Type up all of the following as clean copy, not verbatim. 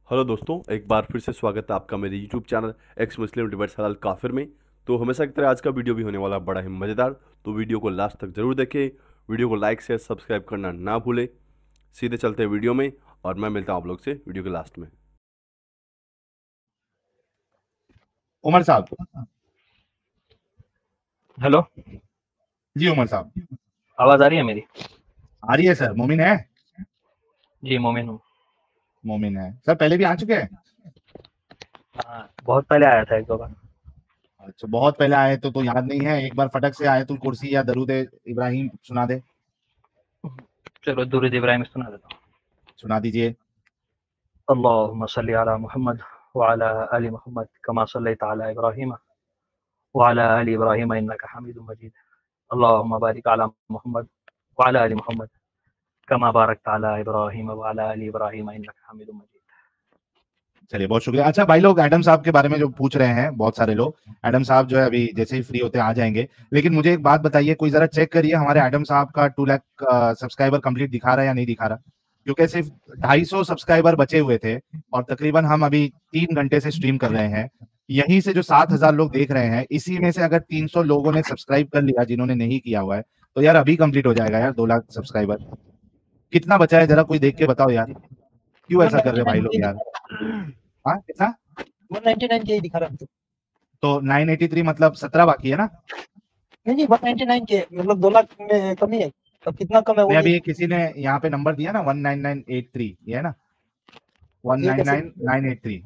Hello दोस्तों, एक बार फिर से स्वागत है आपका मेरे यूट्यूब चैनल एक्स मुस्लिम डिबेट्स हलाल काफिर में। तो हमेशा की तरह आज का वीडियो भी होने वाला बड़ा ही मज़ेदार। तो वीडियो को लास्ट तक जरूर देखें। वीडियो को लाइक शेयर सब्सक्राइब करना ना भूलें। सीधे चलते हैं वीडियो में और मैं मिलता हूँ आप लोग से वीडियो के लास्ट में। उमर साहब। हेलो। जी उमर साहब। आवाज आ रही है मेरी? आ रही है सर। मोमिन है? जी मोमिन हूँ। मोमिन है सर। पहले भी आ चुके हैं? हाँ, बहुत पहले आया था एक दो बार। अच्छा, बहुत पहले आए तो याद नहीं है। एक बार फटक से आयतुल कुर्सी या दरूद इब्राहिम सुना दे। चलो दुरूद इब्राहिम सुना देता सुना दीजिए। हूँ। अल्लाहुम्मा सल्ली अला मुहम्मद व अला आलि मुहम्मद कमा सल्लैता अला इब्राहीम व अला आलि इब्राहीम इन्नका हमीदुम मजीद। अल्लाहुम्मा बारिक अला मुहम्मद व अला आलि मुहम्मद कमा बारकता अला इब्राहीम व अला आलि इब्राहीम इन्नका हमीदुम मजीद। चलिए, बहुत शुक्रिया। अच्छा भाई लोग, एडम साहब के बारे में जो पूछ रहे हैं बहुत सारे लोग, एडम साहब जो है अभी जैसे ही फ्री होते आ जाएंगे। लेकिन मुझे एक बात बताइए, कोई जरा चेक करिए हमारे एडम साहब का 2 लाख सब्सक्राइबर कंप्लीट दिखा रहा है या नहीं दिखा रहा। क्योंकि सिर्फ 250 सब्सक्राइबर बचे हुए थे और तकरीबन हम अभी 3 घंटे से स्ट्रीम कर रहे हैं। यहीं से जो 7,000 लोग देख रहे हैं, इसी में से अगर 300 लोगों ने सब्सक्राइब कर लिया जिन्होंने नहीं किया हुआ है, तो यार अभी कंप्लीट हो जाएगा यार 2 लाख सब्सक्राइबर। कितना बचा है जरा कोई देख के बताओ यार। क्यों ऐसा कर रहे भाई 199 लोग के यार? दिखा हाँ, कितना? 199 के ही दिखा रहा है। तो 983 मतलब 17 बाकी है ना? नहीं जी, 199 के मतलब 2 लाख में कमी है। तो कितना कम है वो नहीं, भी अभी किसी ने यहाँ पे नंबर दिया ना 19983, ये है ना? ये कैसे? 199983।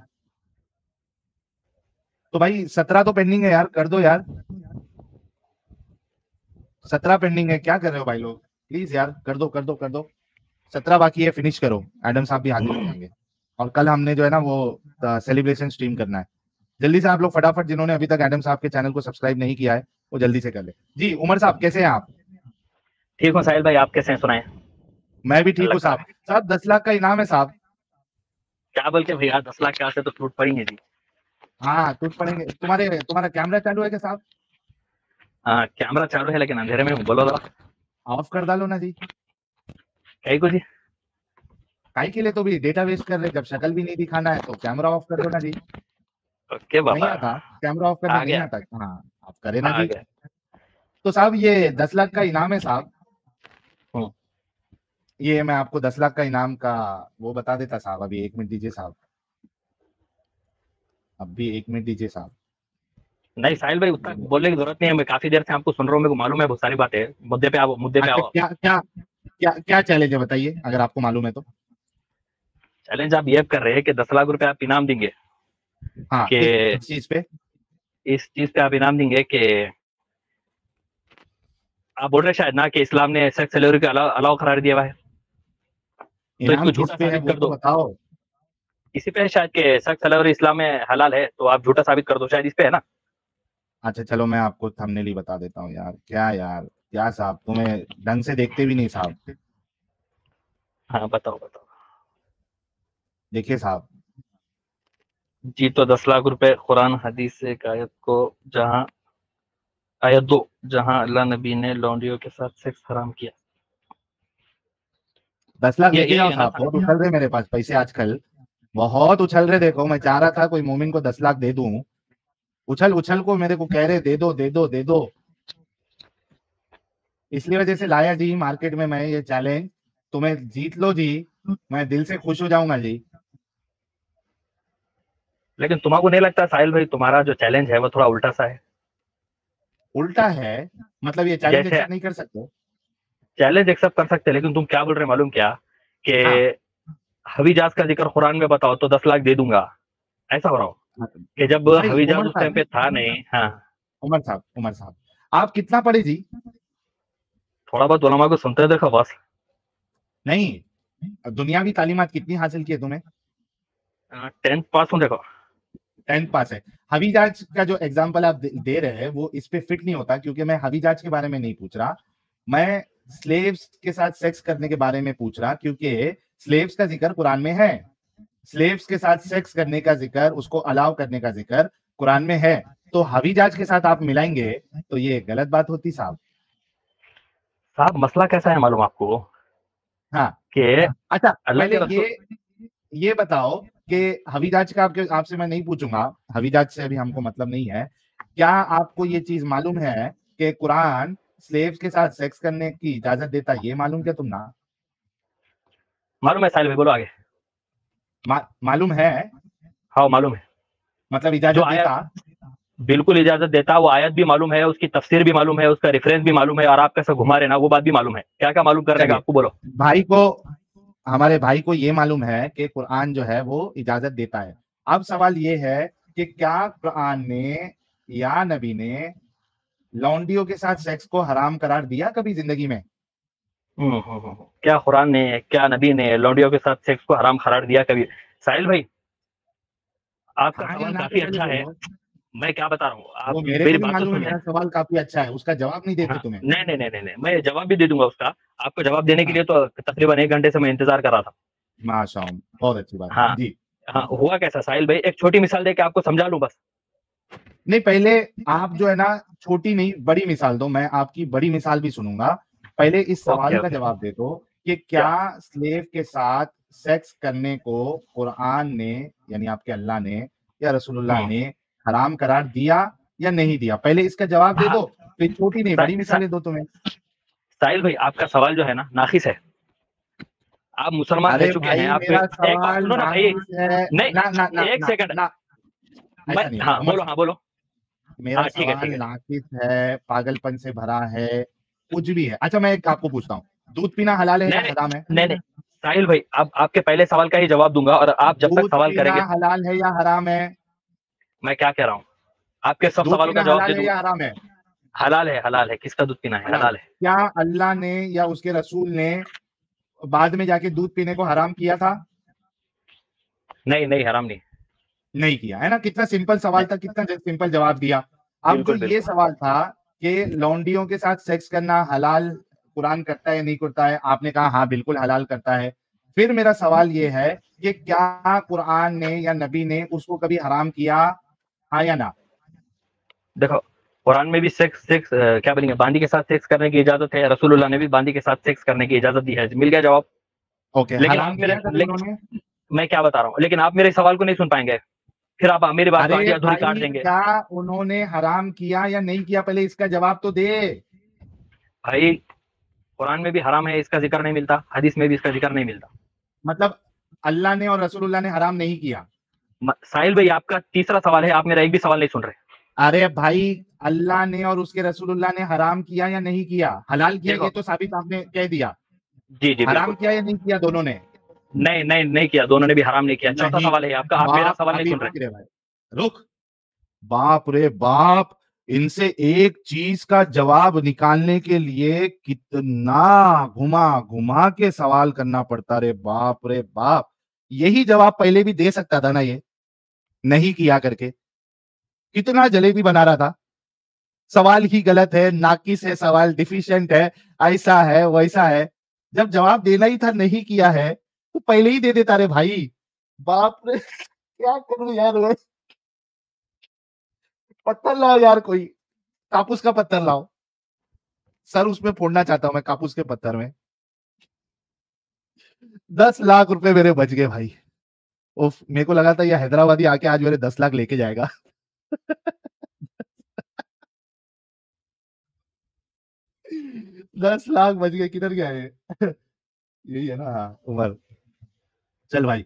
तो भाई 17 तो पेंडिंग है यार, कर दो यार। 17 पेंडिंग है, क्या कर रहे हो भाई लोग? प्लीज यार कर दो कर दो कर दो। 17 बाकी है, फिनिश करो। एडम साहब भी हाजिर हो जाएंगे। और कल हमने जो है ना वो सेलिब्रेशन स्ट्रीम करना है। जल्दी से आप लोग फटाफट, जिन्होंने अभी तक एडम साहब के चैनल को सब्सक्राइब नहीं किया है, वो जल्दी से कर ले। जी उमर साहब, कैसे हैं आप? ठीक हूँ साहिल भाई, आप कैसे हैं? सुनाए। मैं भी ठीक अल्लाह हूँ का साहब। साहब 10 लाख का इनाम है साहब। क्या बोल के भैया, 10 लाख के आसे तो टूट पड़ेंगे जी। हाँ, टूट पड़ेंगे। तुम्हारा कैमरा चालू है क्या साहब? हाँ कैमरा चालू है लेकिन अंधेरे में हूँ, बोलो जरा। ऑफ कर डालो ना जी। कहीं कुछ जी। काहे के लिए तो भी डेटा वेस्ट कर रहे, जब शक्ल भी नहीं दिखाना है तो कैमरा ऑफ कर दो ना जी। ओके नहीं बाबा। आता कैमरा ऑफ करना? आ नहीं गया। आता? हाँ, आप करें ना आ जी। गया। तो साहब ये 10 लाख का इनाम है साहब। हम्म, ये मैं आपको 10 लाख का इनाम का वो बता देता साहब। अभी 1 मिनट दीजिए साहब। अभी 1 मिनट दीजिए साहब। नहीं साहिल भाई उतना बोलने की जरूरत नहीं है, मैं काफी देर से आपको सुन रहा हूँ, मेरे को मालूम है बहुत सारी बातें। मुद्दे पे आओ, मुद्दे पे अच्छा, आओ। क्या क्या क्या क्या चैलेंज है बताइए, अगर आपको मालूम है तो। चैलेंज आप ये कर रहे हैं कि 10 लाख रुपए आप इनाम देंगे, हाँ, किस कि चीज पे? इस चीज पे आप इनाम देंगे कि आप बोल रहे हैं शायद ना कि इस्लाम ने सेक्स सेलेब्रिटी को अलाउ करार दिया हुआ है, तो इनाम इसको किस झूठा पे है साबित वो कर तो दो। बताओ। इसी पे है शायद कि सेक्स सेलेब्रिटी इस्लाम में हलाल है, तो आप झूठा साबित कर दो, शायद इस पे है ना। अच्छा चलो, मैं आपको थंबनेल ही बता देता हूँ यार। क्या यार, क्या साहब, तुम्हें ढंग से देखते भी नहीं साहब। हाँ बताओ बताओ। देखिए साहब। जी तो 10 लाख रुपए कुरान हदीस से एक आयत को, जहाँ आयत 2, जहाँ अल्लाह नबी ने लौंडियों के साथ सेक्स हराम किया। 10 लाख लेके यही जाओ है ना साहब, साहिल? बहुत उछल रहे मेरे पास पैसे आजकल। बहुत उछल रहे। देखो, मैं चाह रहा था कोई मोमिन को 10 लाख दे दूं। उछल उछल को मेरे को कह रहे दे दो दे दो दे दो। इसलिए वजह से लाया जी मार्केट में मैं ये चैलेंज। तुम्हें जीत लो जी, मैं दिल से खुश हो जाऊंगा जी। लेकिन तुम्हारा नहीं लगता साहिल भाई, तुम्हारा जो चैलेंज है वो थोड़ा उल्टा सा है? उल्टा है? मतलब ये चैलेंज जैसे एक्सेप्ट नहीं कर सकते? चैलेंज एक्सेप्ट कर सकते हैं, लेकिन तुम क्या बोल रहे हो मालूम क्या, कि हाँ। हवी जहाज का जिक्र कुरान में बताओ तो 10 लाख दे दूंगा, ऐसा हो रहा हो कि जब भाई हवी जहाज उमर उस टाइम साहब, पे था नहीं। हाँ, उमर साहब आप कितना पढ़े जी? थोड़ा बहुत उलमा को सुनते देखो बस। नहीं, दुनियावी तालीमात कितनी हासिल की है तुम्हें? 10th पास हूँ देखो। 10th पास है। हवी जहाज का जो एग्जाम्पल आप दे रहे हैं वो इस पे फिट नहीं होता, क्योंकि मैं हवी जहाज के बारे में नहीं पूछ रहा। मैं स्लेव्स के साथ सेक्स करने के बारे में पूछ रहा, क्योंकि स्लेव्स का जिक्र कुरान में है। स्लेव्स के साथ सेक्स करने का जिक्र, उसको अलाउ करने का जिक्र कुरान में है। तो हवी जहाज के साथ आप मिलाएंगे तो ये गलत बात होती साहब। साहब मसला कैसा है मालूम आपको, हाँ। कि अच्छा, अल्लाह पहले के रसूल। ये बताओ कि हवीजाज का आपसे मैं नहीं पूछूंगा, हवीजाज से अभी हमको मतलब नहीं है। क्या आपको ये चीज मालूम है कि कुरान स्लेव्स के साथ सेक्स करने की इजाजत देता है? ये मालूम क्या तुम ना? मालूम है साहिल भाई, बोलो आगे। मालूम है, हाँ मालूम है। मतलब जो इजाजत आयत देता। बिल्कुल इजाजत देता, वो आयत भी मालूम है, उसकी तफसीर भी मालूम है, उसका रेफरेंस भी मालूम है, और आप कैसे घुमा रहे ना वो बात भी मालूम है। क्या क्या मालूम करने का चलिए, आपको, बोलो। भाई को हमारे भाई को ये मालूम है कि कुरान जो है वो इजाजत देता है। अब सवाल ये है कि क्या कुरान ने या नबी ने लौंडियों के साथ सेक्स को हराम करार दिया कभी जिंदगी में? क्या कुरान ने, क्या नबी ने लौंडियों के साथ सेक्स को हराम करार दिया कभी? साहिल भाई, आपका हाँ या सवाल ना काफी तो पहले अच्छा है। बोलो। मैं क्या बता रहा हूँ, आप वो मेरे मेरी को भी बात तो मालूम है, सुनिए। मेरा सवाल काफी अच्छा है, उसका जवाब नहीं देते हाँ, तुम्हें। नहीं नहीं नहीं नहीं नहीं, मैं जवाब भी दे दूंगा उसका। आपको जवाब देने के हाँ, लिए तो तकरीबन 1 घंटे से मैं इंतजार कर रहा था। माशाअल्लाह, बहुत अच्छी बात है हाँ जी। हाँ, हुआ कैसा साहिल भाई, एक छोटी मिसाल दे के आपको समझा लूं बस। नहीं, पहले आप जो है ना, छोटी नहीं बड़ी मिसाल दो, मैं आपकी बड़ी मिसाल भी सुनूंगा। पहले इस ओके सवाल का ओके। जवाब दे दो कि क्या? क्या स्लेव के साथ सेक्स करने को कुरान ने, यानी आपके अल्लाह ने या रसूलुल्लाह हम्म। ने हराम करार दिया या नहीं दिया? पहले इसका जवाब दे हाँ, दो, फिर छोटी नहीं बड़ी सा, मिसालें दो तुम्हें। साहिल भाई, आपका सवाल जो है ना नाखिस है। आप मुसलमान रह अरे चुके हैं, भाई, आप मेरा एक बात सवाल सुनो ना भाई। नाकिस है। ना ना नहीं, ना एक ना सेकंड। ना, मैं, ऐसा नहीं है हाँ उमर बोलो, हाँ साहब। बोलो। मेरा हाँ ठीक है सवाल ठीक है। नाकिस है, पागलपन से भरा है, कुछ भी है। अच्छा, मैं एक आपको पूछता हूँ, दूध पीना हलाल है नहीं या नहीं हराम है? नहीं नहीं, साहिल भाई, अब आपके पहले सवाल का ही जवाब दूंगा, और आप जब तक दूध सवाल पीना करेंगे। हलाल है या हराम है? मैं क्या कह रहा हूँ, आपके सब दूध सवालों का पीना जवाब दे हलाल है दूंगा। या हराम है? हलाल है, हलाल है, किसका दूध पीना है, हलाल। हलाल है। क्या अल्लाह ने या उसके रसूल ने बाद में जाके दूध पीने को हराम किया था? नहीं नहीं, हराम नहीं। नहीं किया है ना। कितना सिंपल सवाल नहीं, था, कितना सिंपल जवाब दिया। अब जो बिल्कुल ये बिल्कुल। सवाल था कि लौंडियों के साथ सेक्स करना हलाल कुरान करता है या नहीं करता है, आपने कहा हाँ बिल्कुल हलाल करता है। फिर मेरा सवाल ये है कि क्या कुरान ने या नबी ने उसको कभी हराम किया, हाँ या ना? देखो, कुरान में भी सेक्स सेक्स क्या बोलेंगे, बांदी के साथ सेक्स करने की इजाजत है, रसूलुल्लाह ने भी बांदी के साथ सेक्स करने की इजाजत दी है। मिल गया जवाब। ओके, लेकिन हराम आप किया मेरे कभी उन्होंने? मैं क्या बता रहा हूँ, लेकिन आप मेरे सवाल को नहीं सुन पाएंगे। फिर आप मेरी बात को अरे आधी अधूरी काट भाई, देंगे। क्या उन्होंने हराम किया या नहीं किया, पहले इसका जवाब तो दे। भाई, कुरान में भी हराम है, इसका जिक्र नहीं मिलता, हदीस में भी इसका जिक्र नहीं मिलता। मतलब अल्लाह ने और रसूलुल्लाह ने हराम नहीं किया? साहिल भाई, आपका तीसरा सवाल है, आप मेरा एक भी सवाल नहीं सुन रहे। अरे भाई, अल्लाह ने और उसके रसूलुल्लाह ने हराम किया या नहीं किया? हलाल किया ये देखो, तो साबित आपने कह दिया, जी जी हराम बिल्कुल। किया या नहीं किया दोनों ने? नहीं नहीं नहीं किया, दोनों ने भी हराम नहीं किया। चौथा नहीं। सवाल है आपका, आप मेरा बाप, सवाल नहीं अभी सुन रहे। रुक रे भाई, रुक। बाप रे बाप, इनसे एक चीज का जवाब निकालने के लिए कितना घुमा घुमा के सवाल करना पड़ता रे बाप रे बाप। यही जवाब पहले भी दे सकता था ना, ये नहीं किया करके। कितना जलेबी बना रहा था। सवाल ही गलत है, नाकिस है सवाल, डिफिशिएंट है, ऐसा है वैसा है। जब जवाब देना ही था नहीं किया है तो पहले ही दे देता रे भाई। बाप रे, क्या करूं यार मैं। पत्थर लाओ यार, कोई कापूस का पत्थर लाओ, सर उसमें फोड़ना चाहता हूं मैं कापूस के पत्थर में। 10 लाख रुपए मेरे बच गए भाई। उफ, मेरे को लगा था ये हैदराबादी आके आज मेरे 10 लाख लेके जाएगा। 10 लाख बच गए, किधर गया है? यही है ना, हाँ, उमर। चल भाई,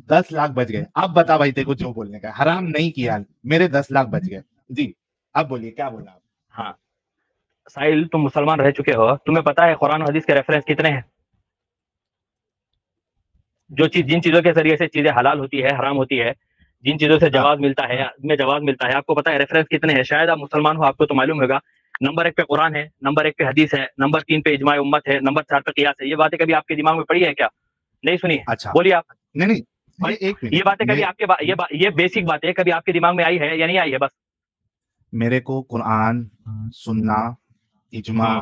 10 लाख बच गए। अब बता भाई, तेरे को जो बोलने का है। हराम नहीं किया, मेरे 10 लाख बच गए। जी, अब बोलिए क्या बोलना आप? हाँ साहिल, तुम मुसलमान रह चुके हो, तुम्हें पता है कुरान और हदीस के रेफरेंस कितने हैं? जो चीज, जिन चीजों के जरिए से चीजें हलाल होती है, हराम होती है, जिन चीजों से हाँ, जवाब मिलता है, में जवाब मिलता है, आपको पता है रेफरेंस कितने हैं? शायद आप मुसलमान हो, आपको तो मालूम होगा। नंबर 1 पे कुरान है, नंबर 1 पे हदीस है, नंबर 3 पे इजमाए उम्मत है, नंबर 4 पे कियास है। ये बातें कभी आपके दिमाग में पड़ी है क्या? नहीं सुनी है? अच्छा। बोलिए आप। नहीं नहीं, और ये एक ये मिनट बातें कभी आपके ये बेसिक बातें कभी आपके दिमाग में आई है या नहीं आई है? बस। मेरे को कुरान, सुन्ना, इजमा,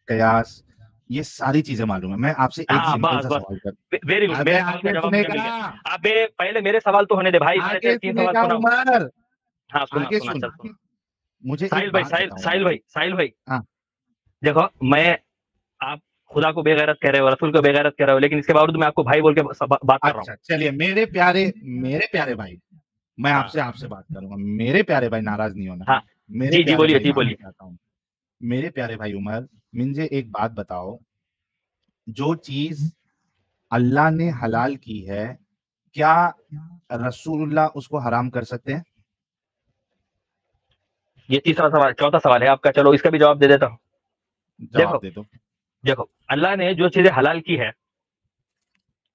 कयास, ये सारी चीजें मालूम है। मैं आपसे एक हाँ सिंपल बस सा बस, सवाल कर। वेरी गुड, अबे मेरे सवाल का आगे जवाब मुझे मिल सुनेगा, गया। अबे पहले मेरे सवाल तो होने दे भाई, मैंने तेरे आगे 3 सवाल सुनेगा सुना। उमर, हाँ सुना आगे सुना, सुन। चल सुना। मुझे साहिल एक भाई, बात बताओ उमर। साहिल भाई, हाँ, देखो मैं, आप खुदा को बेगैरत कह रहे हो, रसूल को बेगैरत कह रहे हो, लेकिन इसके बावजूद मैं आपको भाई बोल के बात कर रहा हूँ। अच्छा चलिए मेरे प्यारे भाई, मैं हाँ आपसे बात करूंगा। मेरे प्यारे भाई, नाराज नहीं होना। हाँ मेरे जी प्यारे बोलिए, भाई जी माफी बोलिए। चाहता हूँ। मेरे प्यारे भाई उमर, मुझे एक बात बताओ, जो चीज अल्लाह ने हलाल की है, क्या रसूलुल्लाह उसको हराम कर सकते हैं? ये तीसरा सवाल, चौथा सवाल है आपका, चलो इसका भी जवाब दे देता हूँ। जवाब देखो दे दो। देखो, अल्लाह ने जो चीजें हलाल की है,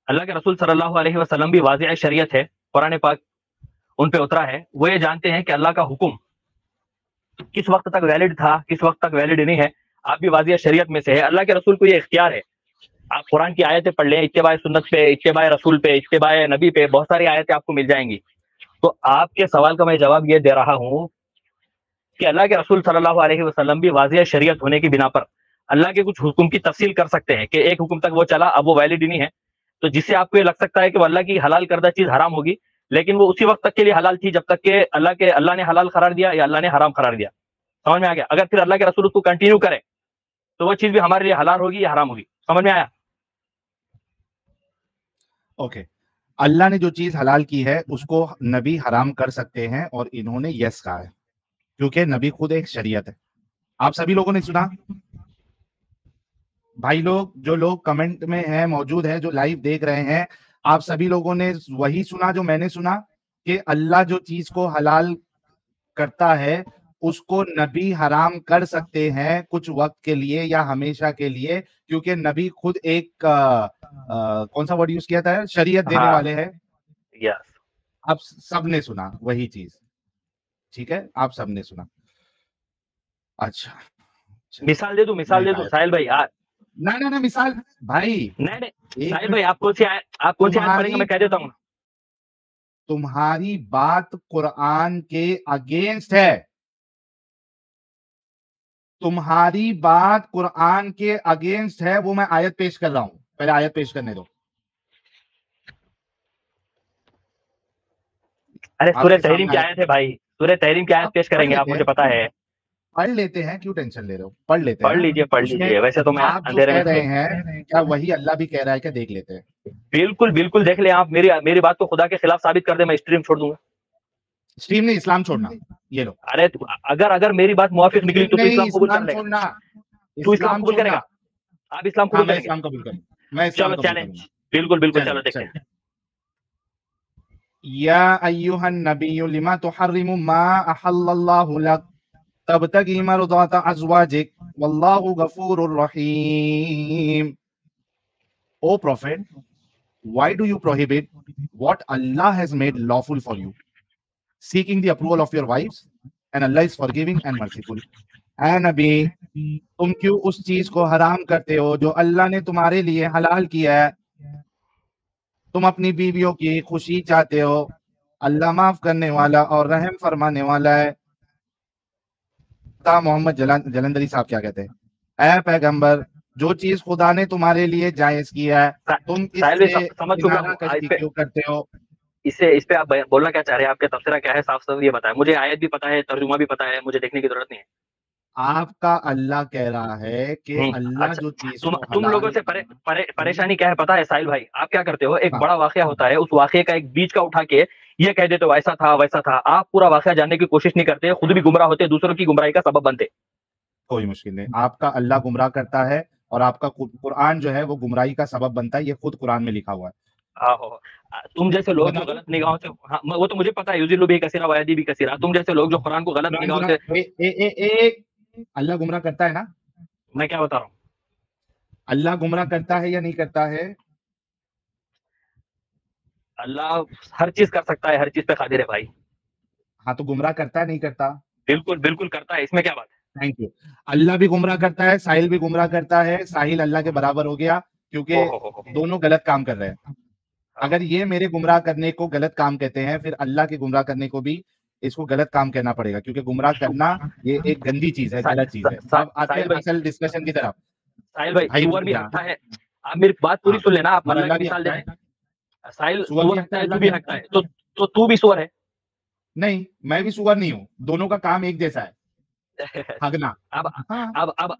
अल्लाह के रसूल सल्लल्लाहु अलैहि वसल्लम भी वाज़िह शरीयत है, कुरान पाक उन पे उतरा है, वो ये जानते हैं कि अल्लाह का हुक्म किस वक्त तक वैलिड था, किस वक्त तक वैलिड नहीं है। आप भी वाज़िह शरीयत में से है, अल्लाह के रसूल को ये इख्तियार है। आप कुरान की आयतें पढ़ लें, इत्तिबाए सुन्नत पे, इत्तिबाए रसूल पे, इत्तिबाए नबी पे, बहुत सारी आयतें आपको मिल जाएंगी। तो आपके सवाल का मैं जवाब ये दे रहा हूँ कि अल्लाह के रसूल सल्लल्लाहु अलैहि वसल्लम भी वाज़िह शरीयत होने की बिना पर अल्लाह के कुछ हुक्म की तफसील कर सकते हैं कि एक हुक्म तक वो चला, अब वो वैलिड ही नहीं है। तो जिससे आपको ये लग सकता है कि वो अल्लाह की हलाल करदा चीज हराम होगी, लेकिन वो उसी वक्त तक के लिए हलाल थी जब तक कि अल्लाह ने हलाल करार दिया या अल्लाह ने हराम करार दिया। समझ में आ गया? अगर फिर अल्लाह के रसूल उसको कंटिन्यू करे तो वो चीज भी हमारे लिए हलाल होगी या हराम होगी। समझ में आया? ओके, अल्लाह ने जो चीज हलाल की है उसको नबी हराम कर सकते हैं, और इन्होंने यस कहा है, क्योंकि नबी खुद एक शरीयत है। आप सभी लोगों ने सुना? भाई लोग, जो लोग कमेंट में हैं, मौजूद है, जो लाइव देख रहे हैं, आप सभी लोगों ने वही सुना जो मैंने सुना, कि अल्लाह जो चीज को हलाल करता है उसको नबी हराम कर सकते हैं कुछ वक्त के लिए या हमेशा के लिए, क्योंकि नबी खुद एक कौन सा वर्ड यूज किया था, शरीयत देने हाँ, वाले हैं। यस। आप सबने सुना वही चीज, ठीक है, आप सबने सुना। अच्छा, चलिए, मिसाल दे दूं, मिसाल मैं दे दूं गायब। साहिल भाई? ना मिसाल भाई, नहीं नहीं, एक साहिल मिनट। भाई आप कौन सी आयत पढ़ेंगे, तुम्हारी मैं कह देता हूँ। तुम्हारी बात कुरान के अगेंस्ट है, तुम्हारी बात कुरान के अगेंस्ट है, वो मैं आयत पेश कर रहा हूं, पहले आयत पेश करने दो। अरे सूरह आपके तहरीम सामने की आयत, आयत है भाई, सूरह तहरीम की आयत आप पेश पढ़ करेंगे आप, लेते मुझे हैं, पता है। पढ़ लेते हैं, क्यों टेंशन ले रहे हो, पढ़ लेते हैं ना। पढ़ उसमें लीजिए, वैसे तो मैं आप जो अंधेरे कह में रहे हैं, क्या वही अल्लाह भी कह रहा है, क्या देख लेते हैं। बिल्कुल बिल्कुल देख ले आप, मेरी बात को खुदा के खिलाफ साबित कर दे, मैं स्ट्रीम छोड़ दूंगा। स्ट्रीम नहीं, इस्लाम छोड़ना, ये लो। अरे अगर अगर मेरी बात मुवाफिक निकली स्ट्रीम तो तू नहीं, इस्लाम कबूल कर इस्लाम लेगा। छोड़ना, तू इस्लाम इस्लाम कबूल छोड़ना। करेगा? आप इस्लाम हाँ, कबूल मैं करेंगे? इस्लाम कबूल करूंगा, मैं इस्लाम चलो कबूल चैलेंज, करूंगा। बिल्कुल बिल्कुल, चलिए चलो देखते हैं। चलिए। या अय्युहन नबिय्यु लिमा तुहर्रिमु मा अहल्लल्लाहु लक तबतगी मरदात अज़वाजिक वल्लाहु गफूरुर रहीम। O prophet, why do you prohibit what Allah has made lawful for you, seeking the approval of your wives, and Allah is forgiving and merciful? ऐ नबी, तुम क्यों उस चीज को हराम करते हो जो अल्लाह ने तुम्हारे लिए हलाल किया है? तुम अपनी बीवियों की खुशी चाहते हो, अल्लाह माफ करने वाला और रहम फरमाने वाला है। मोहम्मद जलंधरी साहब क्या कहते हैं? ऐ पैगंबर, जो चीज खुदा ने तुम्हारे लिए जायज किया है, तुम साहिल भाई इससे समझ चुका किनारा हूँ। कशी क्यों करते हो? इस पे आप बोलना क्या चाह रहे हैं, आपका तफसीरा क्या है, साफ साफ ये बताएं मुझे। आयत भी पता है, तर्जुमा भी पता है, मुझे देखने की जरूरत नहीं है। आपका अल्लाह कह रहा है कि अल्लाह अच्छा, जो चीज तुम को तुम हलाल, लोगों से परेशानी क्या है पता है साहिल भाई? आप क्या करते हो, एक हाँ, बड़ा वाकया होता है, उस वाकये का एक बीच का उठा के ये कह देते हो ऐसा था वैसा था। आप पूरा वाकया जानने की कोशिश नहीं करते, खुद भी गुमराह होते, दूसरों की गुमराही का सबब बनते। कोई मुश्किल नहीं। आपका अल्लाह गुमराह करता है और आपका कुरान जो है वो गुमराही का सबब बनता है, ये खुद कुरान में लिखा हुआ है। आहो, तुम जैसे लोग बता जो दो गलत निगाहों से, हाँ वो तो मुझे पता है, युजिलु भी कसीरा वयदी भी कसीरा, तुम जैसे लोग जो कुरान को गलत कुरान निगाहों गुमराह, से, अल्लाह गुमराह करता है ना? मैं क्या बता रहा हूँ, अल्लाह गुमराह करता है या नहीं करता है? अल्लाह हर चीज कर सकता है, हर चीज पे कादिर है भाई। हाँ, तो गुमराह करता है नहीं करता? बिल्कुल बिल्कुल करता है, इसमें क्या बात है? Thank you. अल्लाह भी गुमराह करता है, साहिल भी गुमराह करता है। साहिल अल्लाह के बराबर हो गया, क्योंकि ओहो, दोनों गलत काम कर रहे हैं। अगर ये मेरे गुमराह करने को गलत काम कहते हैं, फिर अल्लाह के गुमराह करने को भी इसको गलत काम कहना पड़ेगा, क्योंकि गुमराह करना ये एक गंदी चीज है, गलत चीज है। अब आते हैं साहिल भाई, असल डिस्कशन की तरफ। साहिल भाई भाई सुअर रुक भी जा। हकता है। आप मेरी बात पूरी हाँ, सुन लेना, आप और अल्लाह अल्लाह की भी मिसाल हकता दे। है, साहिल सुअर भी सुअर हकता हकता है, है, अल्लाह तू भी भी हकता हकता है। है, तो तू भी सुअर है। नहीं, मैं भी सुअर नहीं हूँ, दोनों का काम एक जैसा है। हगना। अब हाँ अब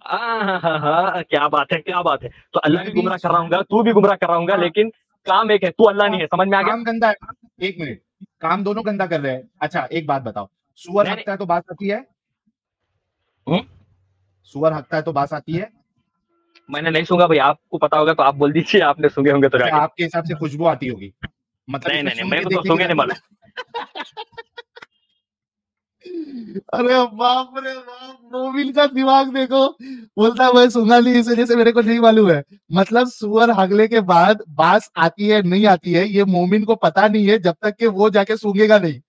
क्या बात है, क्या बात है। तो अल्लाह भी मैं भी गुमराह कर रहा हूँ, तू भी गुमराह कर रहा हूँ, हाँ लेकिन काम एक है, तू अल्लाह नहीं है। समझ में आ गया? काम गंदा है। एक मिनट, काम दोनों गंदा कर रहे हैं। अच्छा एक बात बताओ, सुअर नहीं हकता है तो बात आती है? नहीं, सुअर हकता है तो बात आती है? मैंने नहीं सुना भाई, आपको पता होगा तो आप बोल दीजिए, आपने सुने होंगे तो अच्छा जाके। आपके हिसाब से खुशबू आती होगी, मतलब नहीं इसमें नहीं नहीं, सूंघ मेरे के को तो देखने की सुने नहीं जरूरत मालूम। अरे बाप रे बाप, मोबिल का दिमाग देखो, बोलता है मैं सूंघा नहीं इस वजह से मेरे को नहीं मालूम है। मतलब सुअर हगले के बाद बास आती है नहीं आती है ये मोमिन को पता नहीं है जब तक कि वो जाके सूंघेगा नहीं।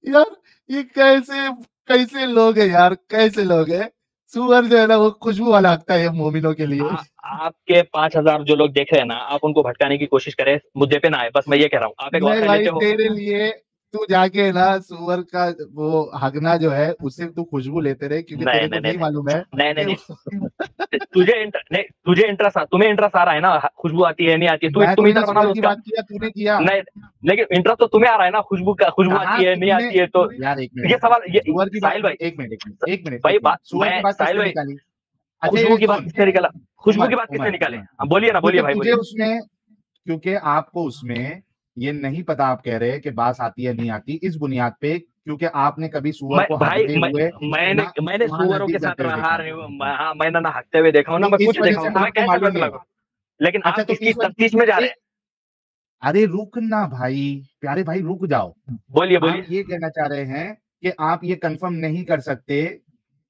यार ये कैसे कैसे लोग हैं यार, कैसे लोग हैं। सुअर जो है ना वो खुशबू वाला हकता है ये मोमिनों के लिए। आपके 5,000 जो लोग देख रहे हैं ना, आप उनको भटकाने की कोशिश करें, मुद्दे पे ना आए, बस मैं ये कह रहा हूँ। आप एक और नहीं कर भाई लेते हो। तेरे लिए तू जाके ना सुअर का वो हगना जो है उससे तू खुशबू लेते रहे, क्योंकि नहीं तेरे को नहीं नहीं नहीं मालूम है नहीं नहीं कि नहीं, तुझे इंटरेस्ट, तुम्हें इंटरेस्ट आ रहा है ना, खुशबू आती है नहीं आती है, मैं तुम थोड़ी ना इधर बना सुअर लो की उसका। बात किया, तूने किया। नहीं, लेकिन इंटरेस्ट तो तुम्हें आ रहा है ना, खुशबू का, खुशबू कहा आती है नहीं तुमने आती है तो। यार, एक ये मिनट, सवाल, ये सुअर की बात, साहिल भाई, एक मिनट एक मिनट एक मिनट भाई एक मिनट, बात, सुअर की मैं बात साहिल किसने भाई, निकाली? अच्छा खुशबू ये की बात सुन, किसने निकाला? खुशबू उमर की बात किसने उमर निकाले? उमर बोलिए ना, क्योंकि बोलिए भाई, तुझे बोलिए। उसमें, क्योंकि आपको उसमें ये नहीं पता, आप कह रहे हैं कि बास आती है नहीं आती इस बुनियाद पे, क्योंकि आपने कभी सुअर मैं को भाई, हगते हुए मैंने ना मैंने वहां सुअरों के नजदीक साथ जाते हुए रहा देखा है, नहीं हूँ। हाँ, मैंने ना हकते हुए देखा हूँ, ना तो मैं इस कुछ वजह देखा से हूँ, तो मैं आपको कैसे मालूम फैसला है। करूँ? लेकिन अच्छा आप तो इसकी इस वजह, तफ्तीश में जा रहे हैं। अरे रुक ना भाई, प्यारे भाई रुक जाओ। बोलिए, आप बोलिए। ये कहना चाह रहे हैं कि आप ये कंफर्म नहीं कर सकते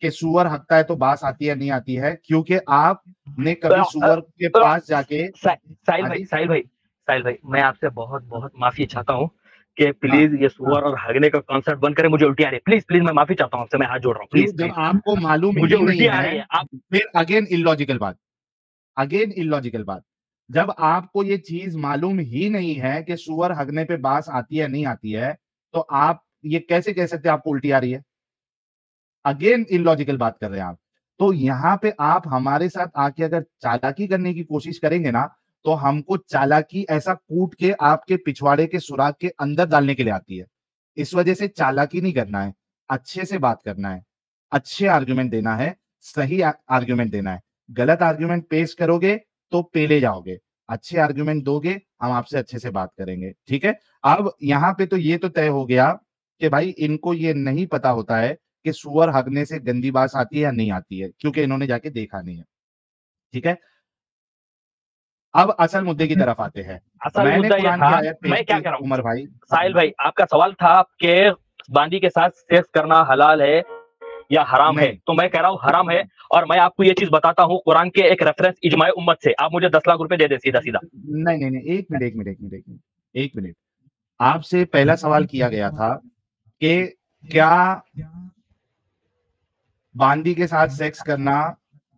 कि सुअर हकता है तो बास आती है नहीं आती है, क्योंकि आपने कभी सुअर के पास जाके। साहिल हाँ भाई, जी, साहिल भाई, साहिल भाई, मैं आपसे बहुत बहुत माफी चाहता हूँ कि हाँ। प्लीज ये सुअर और हगने का कॉन्सेप्ट बंद करें, मुझे उल्टी आ रही है। प्लीज प्लीज, मैं माफी चाहता हूँ आपसे, मैं हाथ जोड़ रहा हूँ, क्यों, प्लीज जब प्लीज। आपको मालूम मुझे ही उल्टी नहीं आ है? रही है आप। फिर अगेन इलॉजिकल बात, अगेन इलॉजिकल बात। जब आपको ये चीज मालूम ही नहीं है कि सुअर हगने पे बास आती है नहीं आती है, तो आप ये कैसे कह सकते हैं आपको उल्टी आ रही है? अगेन इलॉजिकल बात कर रहे हैं आप। तो यहां पे आप हमारे साथ आके अगर चालाकी करने की कोशिश करेंगे ना, तो हमको चालाकी ऐसा कूट के आपके पिछवाड़े के सुराग के अंदर डालने के लिए आती है। इस वजह से चालाकी नहीं करना है, अच्छे से बात करना है, अच्छे आर्ग्यूमेंट देना है, सही आर्ग्यूमेंट देना है। गलत आर्ग्यूमेंट पेश करोगे तो पेले जाओगे, अच्छे आर्ग्यूमेंट दोगे हम आपसे अच्छे से बात करेंगे, ठीक है। अब यहाँ पे तो ये तो तय हो गया कि भाई इनको ये नहीं पता होता है कि सुअर हगने से गंदी बात आती है या नहीं आती है, क्योंकि इन्होंने जाके देखा नहीं है, ठीक है। अब असल मुद्दे की तरफ आते हैं। असल मैंने मुद्दा ये कुरान था, की आयत पेश मैं क्या की कह रहा हूँ उमर भाई। साहिल भाई, आपका सवाल था कि बांदी के साथ सेक्स करना हलाल है या हराम है, नहीं तो मैं कह रहा हूँ हराम है। और मैं आपको ये चीज बताता हूँ कुरान के एक रेफरेंस इजमाए उम्मत से, आप मुझे 10 लाख रुपए दे दे सीधा सीधा। नहीं नहीं नहीं, एक मिनट एक मिनट एक मिनट एक मिनट एक मिनट। आपसे पहला सवाल किया गया था कि क्या बांदी के साथ सेक्स करना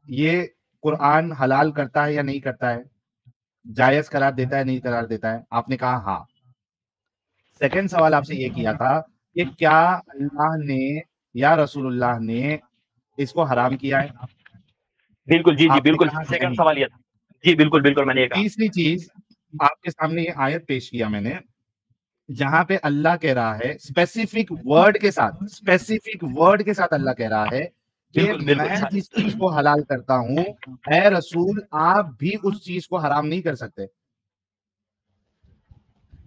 ये कुरान हलाल करता है या नहीं करता है, जायज करार देता है नहीं करार देता है? आपने कहा हाँ। सेकंड सवाल आपसे ये किया था कि क्या अल्लाह ने या रसूलुल्लाह ने इसको हराम किया है? बिल्कुल, जी जी आपने बिल्कुल, कहा सेकंड नहीं। सवाल ये था। जी बिल्कुल बिल्कुल, मैंने ये कहा। तीसरी चीज आपके सामने ये आयत पेश किया मैंने, जहां पे अल्लाह कह रहा है स्पेसिफिक वर्ड के साथ, स्पेसिफिक वर्ड के साथ अल्लाह कह रहा है कि बिल्कुल बिल्कुल मैं जिस चीज को हलाल करता हूं, ए रसूल आप भी उस चीज को हराम नहीं कर सकते।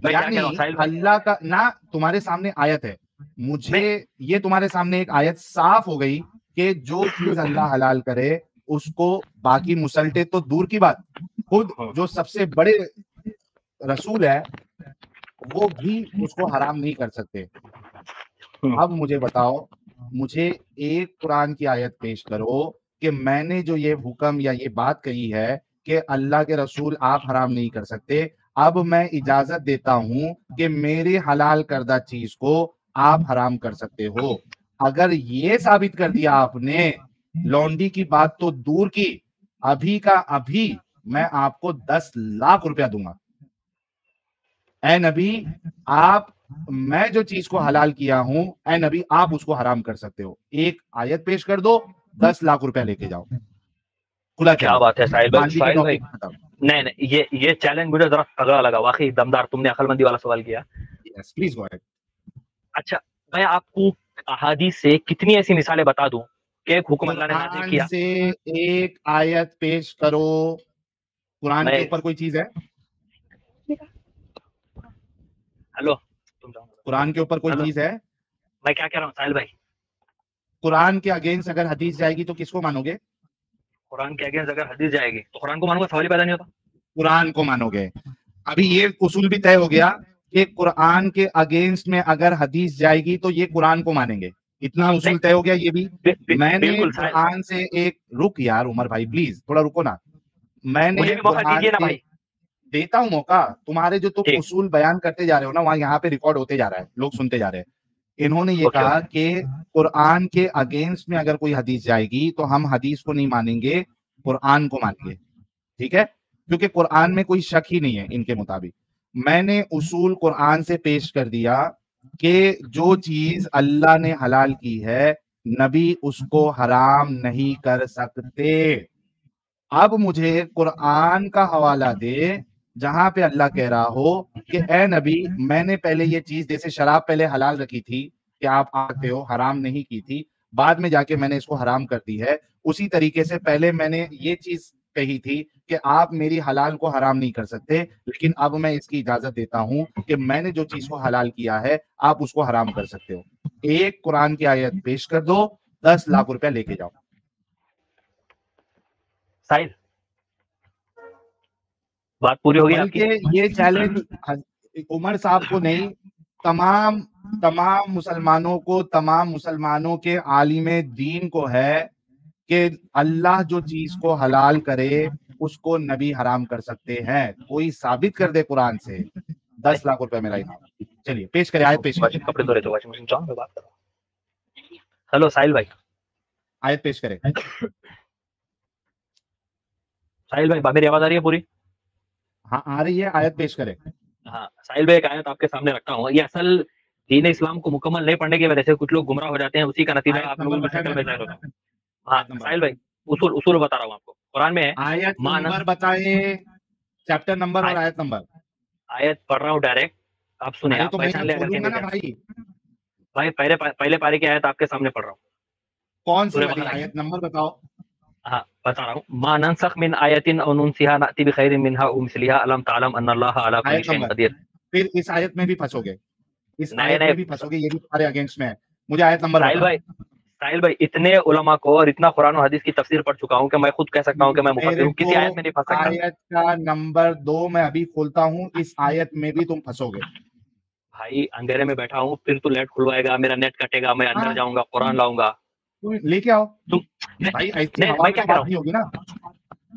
मैं क्या कह यानी रहा हूँ साहिल भाई? अल्लाह का ना, तुम्हारे सामने आयत है, मुझे नहीं, ये तुम्हारे सामने एक आयत साफ हो गई कि जो चीज अल्लाह हलाल करे उसको बाकी मुसलटे तो दूर की बात, खुद जो सबसे बड़े रसूल है वो भी उसको हराम नहीं कर सकते। अब मुझे बताओ, मुझे एक कुरान की आयत पेश करो कि मैंने जो ये हुक्म या ये बात कही है कि अल्लाह के रसूल आप हराम नहीं कर सकते, अब मैं इजाजत देता हूं कि मेरे हलाल करदा चीज को आप हराम कर सकते हो। अगर ये साबित कर दिया आपने, लौंडी की बात तो दूर की, अभी का अभी मैं आपको 10 लाख रुपया दूंगा। ए नबी, आप, मैं जो चीज को हलाल किया हूं, ए नबी आप उसको हराम कर सकते हो। एक आयत पेश कर दो, 10 लाख रुपया लेके जाओ, खुला क्या चैलेंज। बात है साहिल भाई, बांदी का साहिल भाई। टॉपिक खत्म। नहीं नहीं, ये चैलेंज मुझे जरा तगड़ा लगा वाकई, दमदार, तुमने अकलमंदी वाला सवाल किया। Yes please go ahead. अच्छा, मैं आपको अहादीस से कितनी ऐसी मिसालें बता दूं कि एक हुक्म अल्लाह ने नाज़िल कुरान किया। से एक आयत पेश करो। कुरान के मैं ऊपर कोई चीज है? हेलो, तुम जाओ। कुरान के ऊपर कोई हेलो, चीज है? मैं क्या कह रहा हूँ साहिल भाई? कुरान के अगेंस्ट अगर हदीस जाएगी तो किसको मानोगे? कुरान के अगेंस्ट अगर हदीस जाएगी तो कुरान को मानूंगा, सवाल ही पैदा नहीं होता। कुरान को मानोगे। अभी ये उसूल भी तय हो गया कि कुरान के अगेंस्ट में अगर हदीस जाएगी तो ये कुरान को मानेंगे। इतना उसूल तय हो गया ये भी। मैंने बिल्कुल साहिल, कुरान से एक रुक यार उमर भाई प्लीज थोड़ा रुको ना। मैंने मुझे भी मौका कुरान दीजिए ना से भाई। देता हूं मौका। तुम्हारे जो तुम ठीक, उसूल बयान करते जा रहे हो ना वहां यहाँ पे रिकॉर्ड होते जा रहा है, लोग सुनते जा रहे हैं। इन्होंने ये ओके कहा ओके, कि कुरान के अगेंस्ट में अगर कोई हदीस जाएगी तो हम हदीस को नहीं मानेंगे, कुरान को मानेंगे। ठीक है, क्योंकि कुरान में कोई शक ही नहीं है इनके मुताबिक। मैंने उसूल कुरान से पेश कर दिया कि जो चीज अल्लाह ने हलाल की है नबी उसको हराम नहीं कर सकते। अब मुझे कुरान का हवाला दे जहां पे अल्लाह कह रहा हो कि ए नबी मैंने पहले ये चीज जैसे शराब पहले हलाल रखी थी कि आप आते हो, हराम नहीं की थी, बाद में जाके मैंने इसको हराम कर दी है। उसी तरीके से पहले मैंने ये चीज कही थी कि आप मेरी हलाल को हराम नहीं कर सकते, लेकिन अब मैं इसकी इजाजत देता हूं कि मैंने जो चीज को हलाल किया है आप उसको हराम कर सकते हो। एक कुरान की आयत पेश कर दो, 10 लाख रुपया लेके जाओ। साहिल बात पूरी होगी आपकी। बल्कि ये चैलेंज उमर साहब को नहीं, तमाम तमाम मुसलमानों को, तमाम मुसलमानों के आलिम दीन को है कि अल्लाह जो चीज को हलाल करे उसको नबी हराम कर सकते हैं। कोई साबित कर दे कुरान से। 10 लाख रुपए मेरा इनाम। चलिए पेश करें, आयत पेश करें, कपड़े धो रहे थे वॉशिंग मशीन, जाओ मैं बात कर रहा हूँ। हेलो साहिल भाई, आयत पेश करें। साहिल भाई मेरी आवाज आ रही है पूरी? हाँ आ रही है, आयत पेश करें। हाँ साहिल भाई, एक आयत आपके सामने रखता हूँ। ये असल दीन इस्लाम को मुकम्मल नहीं पढ़ने की वजह से कुछ लोग गुमराह हो जाते हैं, उसी का नतीजा आयत आप नंबर लोगों की बताए शक्ल में जाहिर होता है। हाँ आयत नंबर, साहिल भाई, उसूल उसूल बता रहा हूँ आपको। कुरान में है आयत मानस, नंबर बताए, चैप्टर नंबर और आय- आयत नंबर। आयत पढ़ रहा हूँ डायरेक्ट, आप सुने, अरे आप तो मैं पहचान ले अगर खोलूंगा नहीं ना पहचान। भाई। भाई पहले पारी की आयत आपके सामने पढ़ रहा हूँ, कौन सी सूरह वाली बकरा की। आयत नंबर बताओ? हाँ बता रहा हूँ, मा नंसख मिन आयतिन औ नुनसिहा नाति बिखैरिन मिनहा व मिस्लिहा अलम तअलम अन्नल्लाह अला कुल्ली आयत शैइन नंबर। कदीर। फिर इस आयत में भी फंसोगे, इस नहीं आयत नहीं में भी फंसोगे, ये भी तुम्हारे अगेंस्ट में है। मुझे आयत नंबर साहिल बताओ। भाई, साहिल भाई इतने उलमा को और इतना कुरान और हदीस की तफसीर पढ़ चुका हूँ कि मैं खुद कह सकता हूँ कि मैं मुफस्सिर मेरे हूँ, को किसी आयत में नहीं फंस सकता। आयत का नंबर दो, मैं अभी खोलता हूँ, इस आयत में भी तुम फंसोगे। भाई अंधेरे में बैठा हूँ, फिर तू नेट खुलवाएगा, मेरा नेट कटेगा, मैं अंदर हाँ जाऊंगा, कुरान लाऊंगा। तुम लेके आओ तुम भाई, ऐसी नहीं, हवा मैं में क्या तो कह रहा बात हूँ, नहीं होगी ना।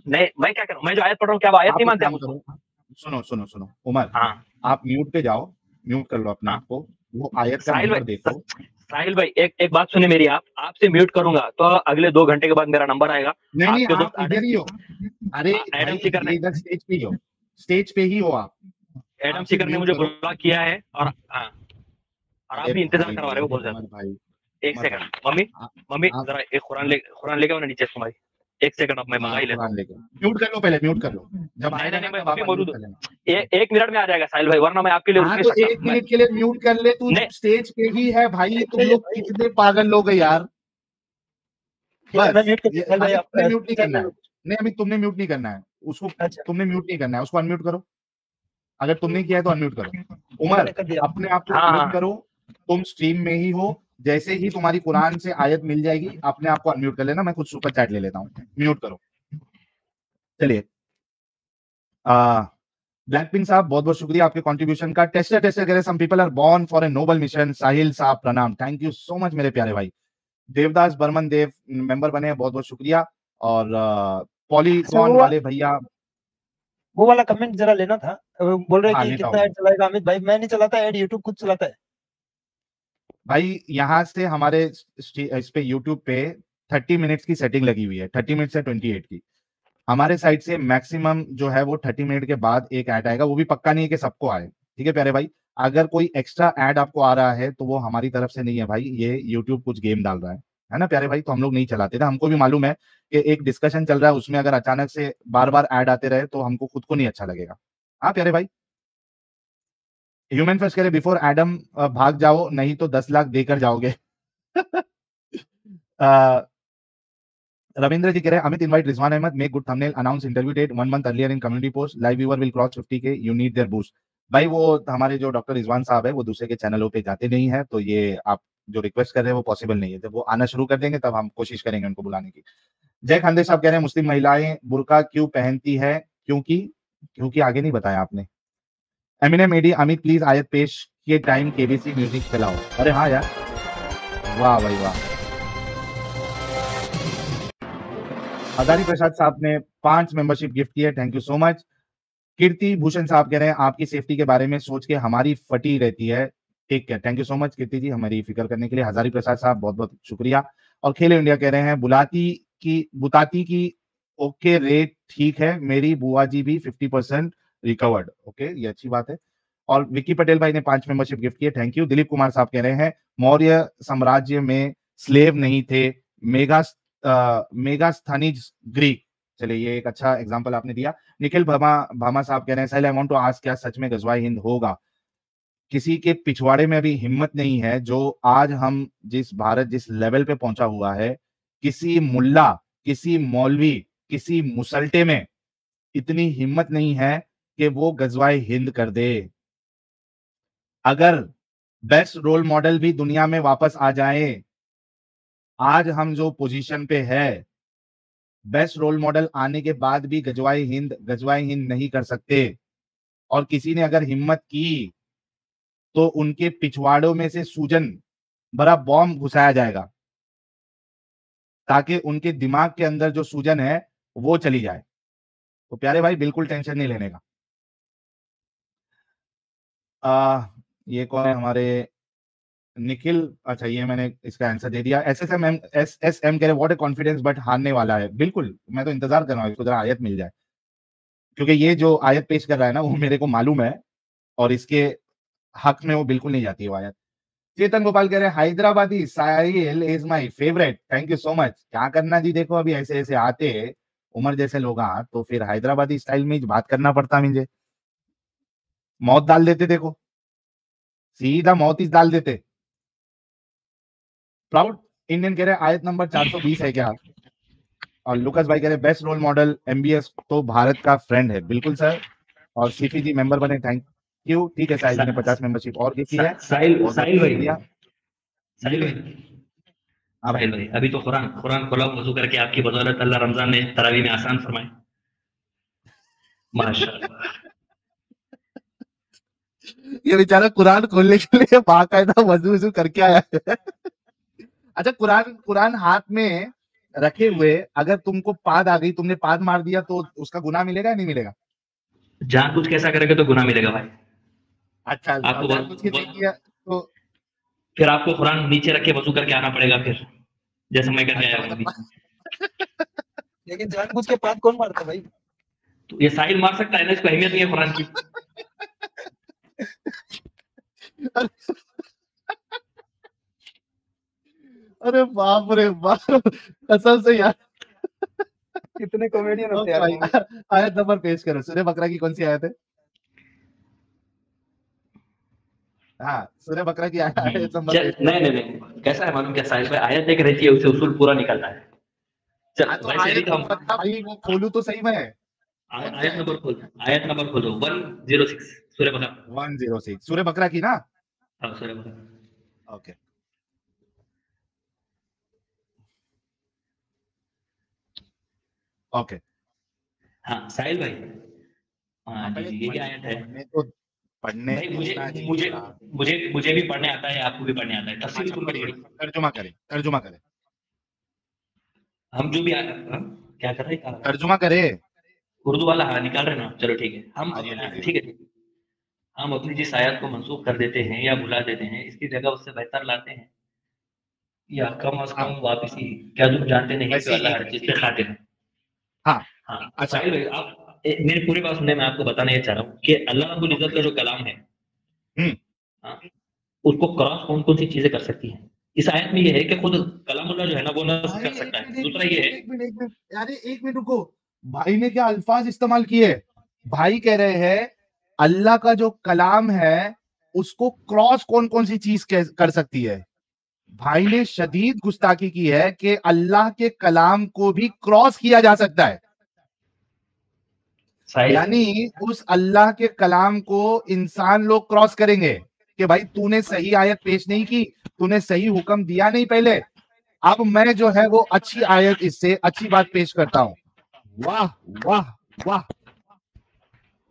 नहीं मैं क्या कह रहा हूँ, मैं जो आयत पढ़ रहा हूँ क्या वो आयत आप नहीं एक मानते आप काम उसको? करो, सुनो सुनो सुनो उमर, हाँ आप म्यूट पे जाओ, म्यूट कर लो अपने हाँ आप को, वो आयत का साहिल नंबर भाई, देखो। साहिल भाई एक बात सुनिए मेरी, आप आपसे म्यूट करूंगा तो अगले 2 घंटे के बाद मेरा नंबर आएगा। नहीं नहीं आपके आप दोस्त इधर ही हो। अरे भाई एडम सीकर ने, ये इधर स्टेज पे ही हो, स्टेज पे ही हो आप। एडम सिर्फ सीकर ने म्यूट मुझे करो। ब्लॉक किया है और हाँ, और आप अरे भी इंतजार भाई करवा रहे हो बहुत उमर ज्यादा। भाई, एक उमर भाई सेकंड मम्मी, आप, मम्मी आप जरा एक कुरान लेके आओ ना नीचे से तुम्हारी। एक सेकंड, अब मैं मंगा हाँ ही लेता हूँ। कुरान लेके म्यूट कर लो, पहले म्यूट कर लो, जब नहीं आएगा नहीं नहीं, ना मैं तब आप अभी अनम्यूट मौजूद कर हूँ। लेना। 1 मिनट में आ जाएगा साहिल भाई, वरना मैं आपके लिए रुक हाँ नहीं तो सकता। 1 मिनट के लिए म्यूट कर ले तू, नहीं स्टेज पे ही है भाई, तुम नहीं लोग भाई, कितने पागल लोग हैं यार। ठीक है मैं बस म्यूट कर ये दिया भाई, अभी आप तुमने म्यूट नहीं चल करना है, लो। नहीं अभी तुमने म्यूट नहीं करना है उसको, अच्छा तुमने म्यूट नहीं करना है उसको, अनम्यूट करो। अगर तुमने किया है तो अनम्यूट करो। उमर मैंने कर दिया। अपने आप को हाँ म्यूट हाँ करो, तुम स्ट्रीम में ही हो, जैसे ही तुम्हारी कुरान से आयत मिल जाएगी अपने आप को अनम्यूट कर लेना, मैं कुछ सुपर चैट ले लेता हूँ, म्यूट करो। चलिए ब्लैक पिंक साहब बहुत बहुत शुक्रिया आपके कंट्रीब्यूशन का। टेस्टर टेस्टर कह रहे some people are born for a noble mission. Sahil साहब प्रणाम, थैंक यू सो मच मेरे प्यारे भाई। देवदास बर्मन देव मेंबर बने हैं, बहुत बहुत शुक्रिया। और अच्छा पॉलीगॉन वाले भैया, वो वाला कमेंट जरा लेना था। बोल रहे हाँ कि लेता कितना हूँ ऐड चलाएगा अमित भाई। मैं नहीं चलाता ऐड, यूट्यूब खुद चलाता है। भाई। यहाँ से हमारे इस पे यूट्यूब पे 30 मिनट्स की सेटिंग लगी हुई है, 30 मिनट से 28 की। हमारे साइड से मैक्सिमम जो है वो 30 मिनट के बाद एक ऐड आएगा, वो भी पक्का नहीं है कि सबको आए, ठीक है प्यारे भाई। अगर कोई एक्स्ट्रा ऐड आपको आ रहा है तो वो हमारी तरफ से नहीं है भाई, ये यूट्यूब कुछ गेम डाल रहा है ना प्यारे भाई। तो हम लोग नहीं चलाते थे, हमको भी मालूम है कि एक डिस्कशन चल रहा है, उसमें अगर अचानक से बार बार ऐड आते रहे तो हमको खुद को नहीं अच्छा लगेगा। हाँ प्यारे भाई। ह्यूमन फर्स्ट कह रहे बिफोर एडम भाग जाओ नहीं तो 10 लाख देकर जाओगे। रविंद्र जी कह रहे हैं Amit invite Rizwan Ahmed make good thumbnail announce interview date 1 month earlier in community post live viewer will cross 50K you need their boost. भाई वो हमारे जो डॉक्टर रिजवान साहब है वो दूसरे के चैनलों पे जाते नहीं है, तो ये आप जो रिक्वेस्ट कर रहे हैं वो पॉसिबल नहीं है। जब वो आना शुरू कर देंगे तब हम कोशिश करेंगे उनको बुलाने की। जय खानदे साहब कह रहे हैं मुस्लिम महिलाएं बुर्का क्यों पहनती है, क्योंकि आगे नहीं बताया आपने। एमिनेम एडी अमित प्लीज आयत पेश के टाइम केबीसी म्यूजिक चलाओ। अरे हाँ यार, वाह भाई वाह। हजारी प्रसाद साहब ने 5 मेंबरशिप गिफ्ट की है, थैंक यू सो मच। कीर्ति भूषण साहब कह रहे हैं आपकी सेफ्टी के बारे में सोच के हमारी फटी रहती है, take care. Thank you so much Kirti ji हमारी फिक्र करने के लिए। हजारी प्रसाद साहब बहुत बहुत शुक्रिया। और खेल इंडिया कह रहे हैं बुताती की ओके रेट ठीक है, मेरी बुआ जी भी 50% रिकवर्ड। ओके, ये अच्छी बात है। और विक्की पटेल भाई ने 5 मेंबरशिप गिफ्ट किए, थैंक यू। दिलीप कुमार साहब कह रहे हैं मौर्य साम्राज्य में स्लेव नहीं थे, मेगास्थनीज ग्रीक। चलिए ये एक अच्छा एग्जांपल आपने दिया। निखिल भामा साहब कह रहे हैं साहिल आई वांट टू आस्क क्या सच में गजवाए हिंद होगा? किसी के पिछवाड़े में भी हिम्मत नहीं है। जो आज हम भारत जिस लेवल पे पहुंचा हुआ है, किसी मुल्ला, किसी मौलवी, किसी मुसल्टे में इतनी हिम्मत नहीं है कि वो गजवाए हिंद कर दे। अगर बेस्ट रोल मॉडल भी दुनिया में वापस आ जाए, आज हम जो पोजीशन पे है, बेस्ट रोल मॉडल आने के बाद भी गजवाए हिंद नहीं कर सकते। और किसी ने अगर हिम्मत की तो उनके पिछवाड़ों में से सूजन भरा बॉम्ब घुसाया जाएगा ताकि उनके दिमाग के अंदर जो सूजन है वो चली जाए। तो प्यारे भाई बिल्कुल टेंशन नहीं लेने का। ये कौन है हमारे निखिल? अच्छा, ये मैंने इसका आंसर दे दिया। एसएसएम कह रहे व्हाट ए कॉन्फिडेंस बट हारने वाला है। बिल्कुल, मैं तो इंतजार कर रहा हूँ इसको जरा आयत मिल जाए, क्योंकि ये जो आयत पेश कर रहा है ना वो मेरे को मालूम है और इसके हक में वो बिल्कुल नहीं जाती है वो आयत। चेतन गोपाल कह रहे हैं Hyderabadi Sahil is my favourite, thank you so much. क्या करना जी, देखो अभी ऐसे ऐसे आते उमर जैसे लोग तो फिर हैदराबादी स्टाइल में बात करना पड़ता मुझे। मौत डाल देते, देखो सीधा मौत ही डाल देते। प्राउड इंडियन कह रहे हैं आयत नंबर 420 है क्या? और लुकस भाई कह रहे बेस्ट रोल मॉडल एमबीएस तो भारत का फ्रेंड है। बिल्कुल सर। और सीपी जी मेंबर बने, थैंक यू। ठीक है, साहिल ने 50 मेंबरशिप और की है। साहिल भाई साहिल भाई अभी तो कुरान खोला वजू करके आपकी बदौलत अल्लाह रमजान में तरावी में आसान फरमाए। माशाअल्लाह। ये बेचारा कुरान खोलने के लिए बाकायदा वजू करके आया है। अच्छा, कुरान हाथ में रखे हुए अगर तुमको पाद आ गई, तुमने पाद मार दिया तो उसका गुनाह मिलेगा या नहीं मिलेगा? जानबूझ के ऐसा करेगा तो गुनाह मिलेगा भाई। अच्छा, आपको जानबूझ के नहीं किया तो फिर आपको कुरान नीचे रख के वजू करके आना पड़ेगा, फिर जैसे मैं करके आया हूं अभी। लेकिन जानबूझ के पाद कौन मारता भाई? तो ये साहिल मार सकता है ना, इसको अहमियत नहीं है कुरान की। अरे बाप रे बाप, कसम से यार। कितने कॉमेडियन होते ओके हैं भाई, आयत नंबर पेश करो। सूरह बकरा की कौन सी आयत है? हाँ, सूरह बकरा की आयत नंबर पेश करो। नहीं, कैसा है मालूम क्या साहिल भाई, आयत एक रहती है उसे उसूल पूरा निकलता है। चल तो वैसे आयत भी हम बता भाई, वो खोलू तो सही में। आयत नंबर खोलो 106 सूरह बकरा। 106 सूरह बकरा की ना? हाँ, सूरह बकरा। Okay okay. हाँ साहिल भाई, हाँ जी, ये क्या आयत है पढ़ने भाई? देना मुझे भी पढ़ने आता है, आपको भी पढ़ने आता है। तफसील कौन बड़ी बड़ी तर्जुमा करे हम जो भी क्या कर रहे हैं, तर्जुमा करे। उर्दू वाला हाँ निकाल रहे ना, चलो ठीक है। हम हाँ, ठीक है, हम अपनी जिस आयत को मंसूख कर देते हैं या भुला देते हैं, इसकी जगह उससे बेहतर लाते हैं, या कम अज कम वापसी। क्या तुम जानते नहीं कि अल्लाह हर चीज पे कादिर है? हाँ हाँ अच्छा। साहिल भाई, आप मेरी पूरी बात सुनने में आपको बताना ये चाह रहा हूँ कि अल्लाह रब्बुल इज्जत का जो कलाम है, हाँ, उसको क्रॉस कौन कौन सी चीजें कर सकती हैं? इस आयत में ये है कि खुद कलामुल्लाह जो है ना वो नस्ख कर सकता है। दूसरा ये है, एक मिनट यार, एक मिनट रुको। भाई ने क्या अल्फाज इस्तेमाल किए? भाई कह रहे हैं अल्लाह का जो कलाम है उसको क्रॉस कौन कौन सी चीज कर सकती है? भाई ने शदीद गुस्ताखी की है कि अल्लाह के कलाम को भी क्रॉस किया जा सकता है, यानी उस अल्लाह के कलाम को इंसान लोग क्रॉस करेंगे कि भाई तूने सही आयत पेश नहीं की, तूने सही हुक्म दिया नहीं पहले, अब मैं जो है वो अच्छी आयत, इससे अच्छी बात पेश करता हूं। वाह वाह वाह।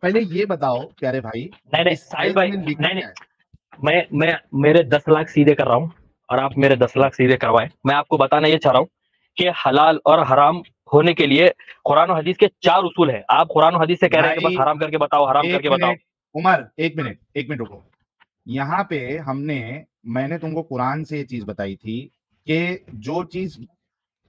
पहले ये बताओ प्यारे भाई, नहीं इस साहिल आयत भाई, में लिखा नहीं क्या है? मैं मेरे 10 लाख सीधे कर रहा हूँ और आप मेरे 10 लाख सीधे करवाएं। मैं आपको बताना ये चाह रहा हूँ कि हलाल और हराम होने के लिए कुरान और हदीस के 4 उसूल है। आप कुरान और हदीस से कह रहे हैं कि बस भाई हराम करके बताओ, हराम एक करके बताओ। मिनट उमर, एक मिनट रुको। यहाँ पे मैंने तुमको कुरान से ये चीज बताई थी कि जो चीज,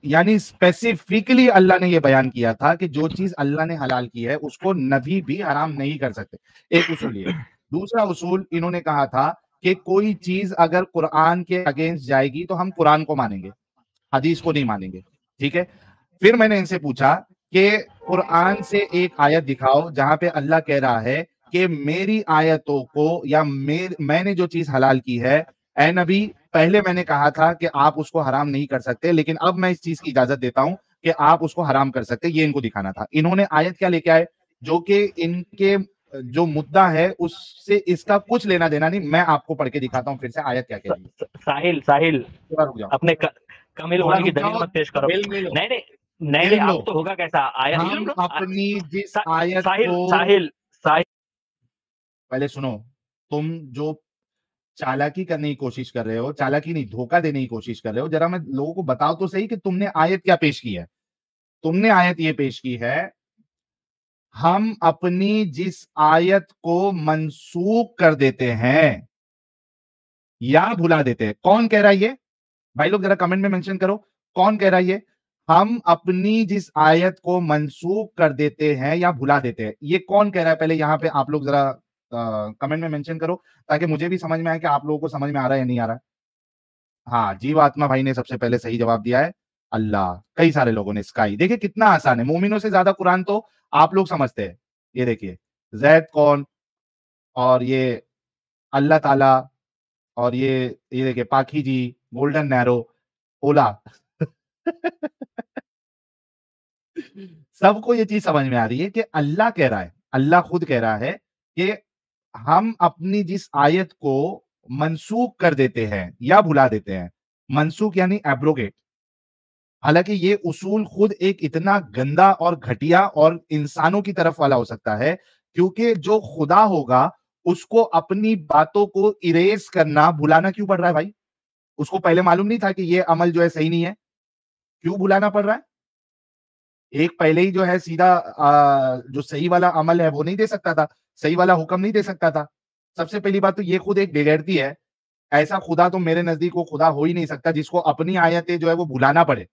यानी स्पेसिफिकली अल्लाह ने ये बयान किया था कि जो चीज अल्लाह ने हलाल की है उसको नबी भी हराम नहीं कर सकते। एक उसूल ये। दूसरा उसूल इन्होंने कहा था कि कोई चीज अगर कुरान के अगेंस्ट जाएगी तो हम कुरान को मानेंगे, हदीस को नहीं मानेंगे। ठीक है। फिर मैंने इनसे पूछा कि कुरान से एक आयत दिखाओ जहां पे अल्लाह कह रहा है कि मेरी आयतों को या मैंने जो चीज हलाल की है, ए नबी पहले मैंने कहा था कि आप उसको हराम नहीं कर सकते, लेकिन अब मैं इस चीज की इजाजत देता हूं कि आप उसको हराम कर सकते। ये इनको दिखाना था। इन्होंने आयत क्या लेके आए जो कि इनके जो मुद्दा है उससे इसका कुछ लेना देना नहीं। मैं आपको पढ़ के दिखाता हूं फिर से आयत क्या कह रही है। साहिल थोड़ा रुक जाओ, अपने कमिल थोड़ा होने की रुक दलील जाओ, मत पेश करो। इल्म लो, नहीं नहीं नहीं नहीं, इल्म लो। अब तो होगा कैसा आया हम अपनी जिस आयत साहिल को, साहिल साहिल पहले सुनो, तुम जो चालाकी करने की कोशिश कर रहे हो, चालाकी नहीं धोखा देने की कोशिश कर रहे हो, जरा मैं लोगों को बताओ तो सही कि तुमने आयत क्या पेश की है। तुमने आयत ये पेश की है, हम अपनी जिस आयत को मंसूख कर देते हैं या भुला देते हैं। कौन कह रहा है ये? भाई लोग जरा कमेंट में मेंशन करो, कौन कह रहा है ये? हम अपनी जिस आयत को मंसूख कर देते हैं या भुला देते हैं, ये कौन कह रहा है? पहले यहां पे आप लोग जरा कमेंट में मेंशन करो ताकि मुझे भी समझ में आए कि आप लोगों को समझ में आ रहा है या नहीं आ रहा है। हाँ, जीवात्मा भाई ने सबसे पहले सही जवाब दिया है, अल्लाह। कई सारे लोगों ने स्काई। देखिए कितना आसान है, मोमिनों से ज्यादा कुरान तो आप लोग समझते हैं। ये देखिए जैद कौन, और ये अल्लाह ताला, और ये देखिए पाखी जी, गोल्डन नैरो, ओला। सबको ये चीज समझ में आ रही है कि अल्लाह कह रहा है, अल्लाह खुद कह रहा है कि हम अपनी जिस आयत को मंसूख कर देते हैं या भुला देते हैं, मंसूख यानी एब्रोगेट। हालांकि ये उसूल खुद एक इतना गंदा और घटिया और इंसानों की तरफ वाला हो सकता है, क्योंकि जो खुदा होगा उसको अपनी बातों को इरेज करना, भुलाना क्यों पड़ रहा है भाई? उसको पहले मालूम नहीं था कि ये अमल जो है सही नहीं है? क्यों भुलाना पड़ रहा है? एक पहले ही जो है सीधा जो सही वाला अमल है वो नहीं दे सकता था, सही वाला हुक्म नहीं दे सकता था। सबसे पहली बात तो ये खुद एक बेगैरती है। ऐसा खुदा तो मेरे नजदीक वो खुदा हो ही नहीं सकता जिसको अपनी आयतें जो है वो भुलाना पड़े।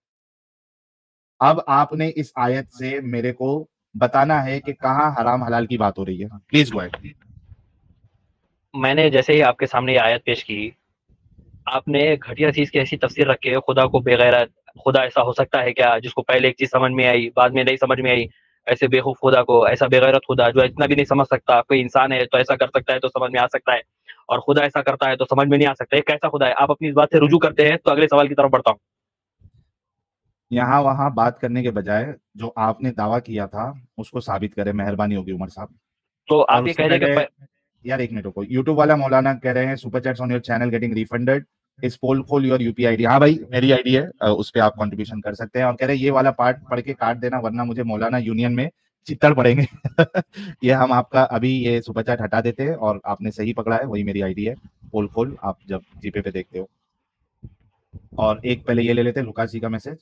अब आपने इस आयत से मेरे को बताना है कि कहां हराम हलाल की बात हो रही है। Please go ahead. मैंने जैसे ही आपके सामने ये आयत पेश की, आपने घटिया चीज की ऐसी तफसीर रखी है, खुदा को बेगैरत, खुदा ऐसा हो सकता है क्या जिसको पहले एक चीज समझ में आई बाद में नहीं समझ में आई? ऐसे बेवकूफ खुदा को, ऐसा बेगैरत खुदा जो इतना भी नहीं समझ सकता, कोई इंसान है तो ऐसा कर सकता है तो समझ में आ सकता है, और खुदा ऐसा करता है तो समझ में नहीं आ सकता। ये कैसा खुदा है? आप अपनी इस बात से रुजू करते हैं तो अगले सवाल की तरफ बढ़ता हूँ। यहां वहां बात करने के बजाय जो आपने दावा किया था उसको साबित करें, मेहरबानी होगी उमर साहब। तो और आप ये उससे कह रहे हैं पहले कि यार एक मिनट को, यूट्यूब वाला मौलाना कह रहे हैं super chats on your channel getting refunded, इस पोल खोल योर यूपीआई आईडी। हाँ भाई मेरी आईडी है, उस पे आप कंट्रीब्यूशन कर सकते हैं। और कह रहे हैं ये वाला पार्ट पढ़ के काट देना वरना मुझे मौलाना यूनियन में चित्तड़ पड़ेंगे। ये हम आपका अभी ये सुपर चैट हटा देते हैं, और आपने सही पकड़ा है, वही मेरी आईडी है पोल खोल, आप जब जीपे पे देखते हो। और एक पहले ये ले लेते हैं लुकास जी का message.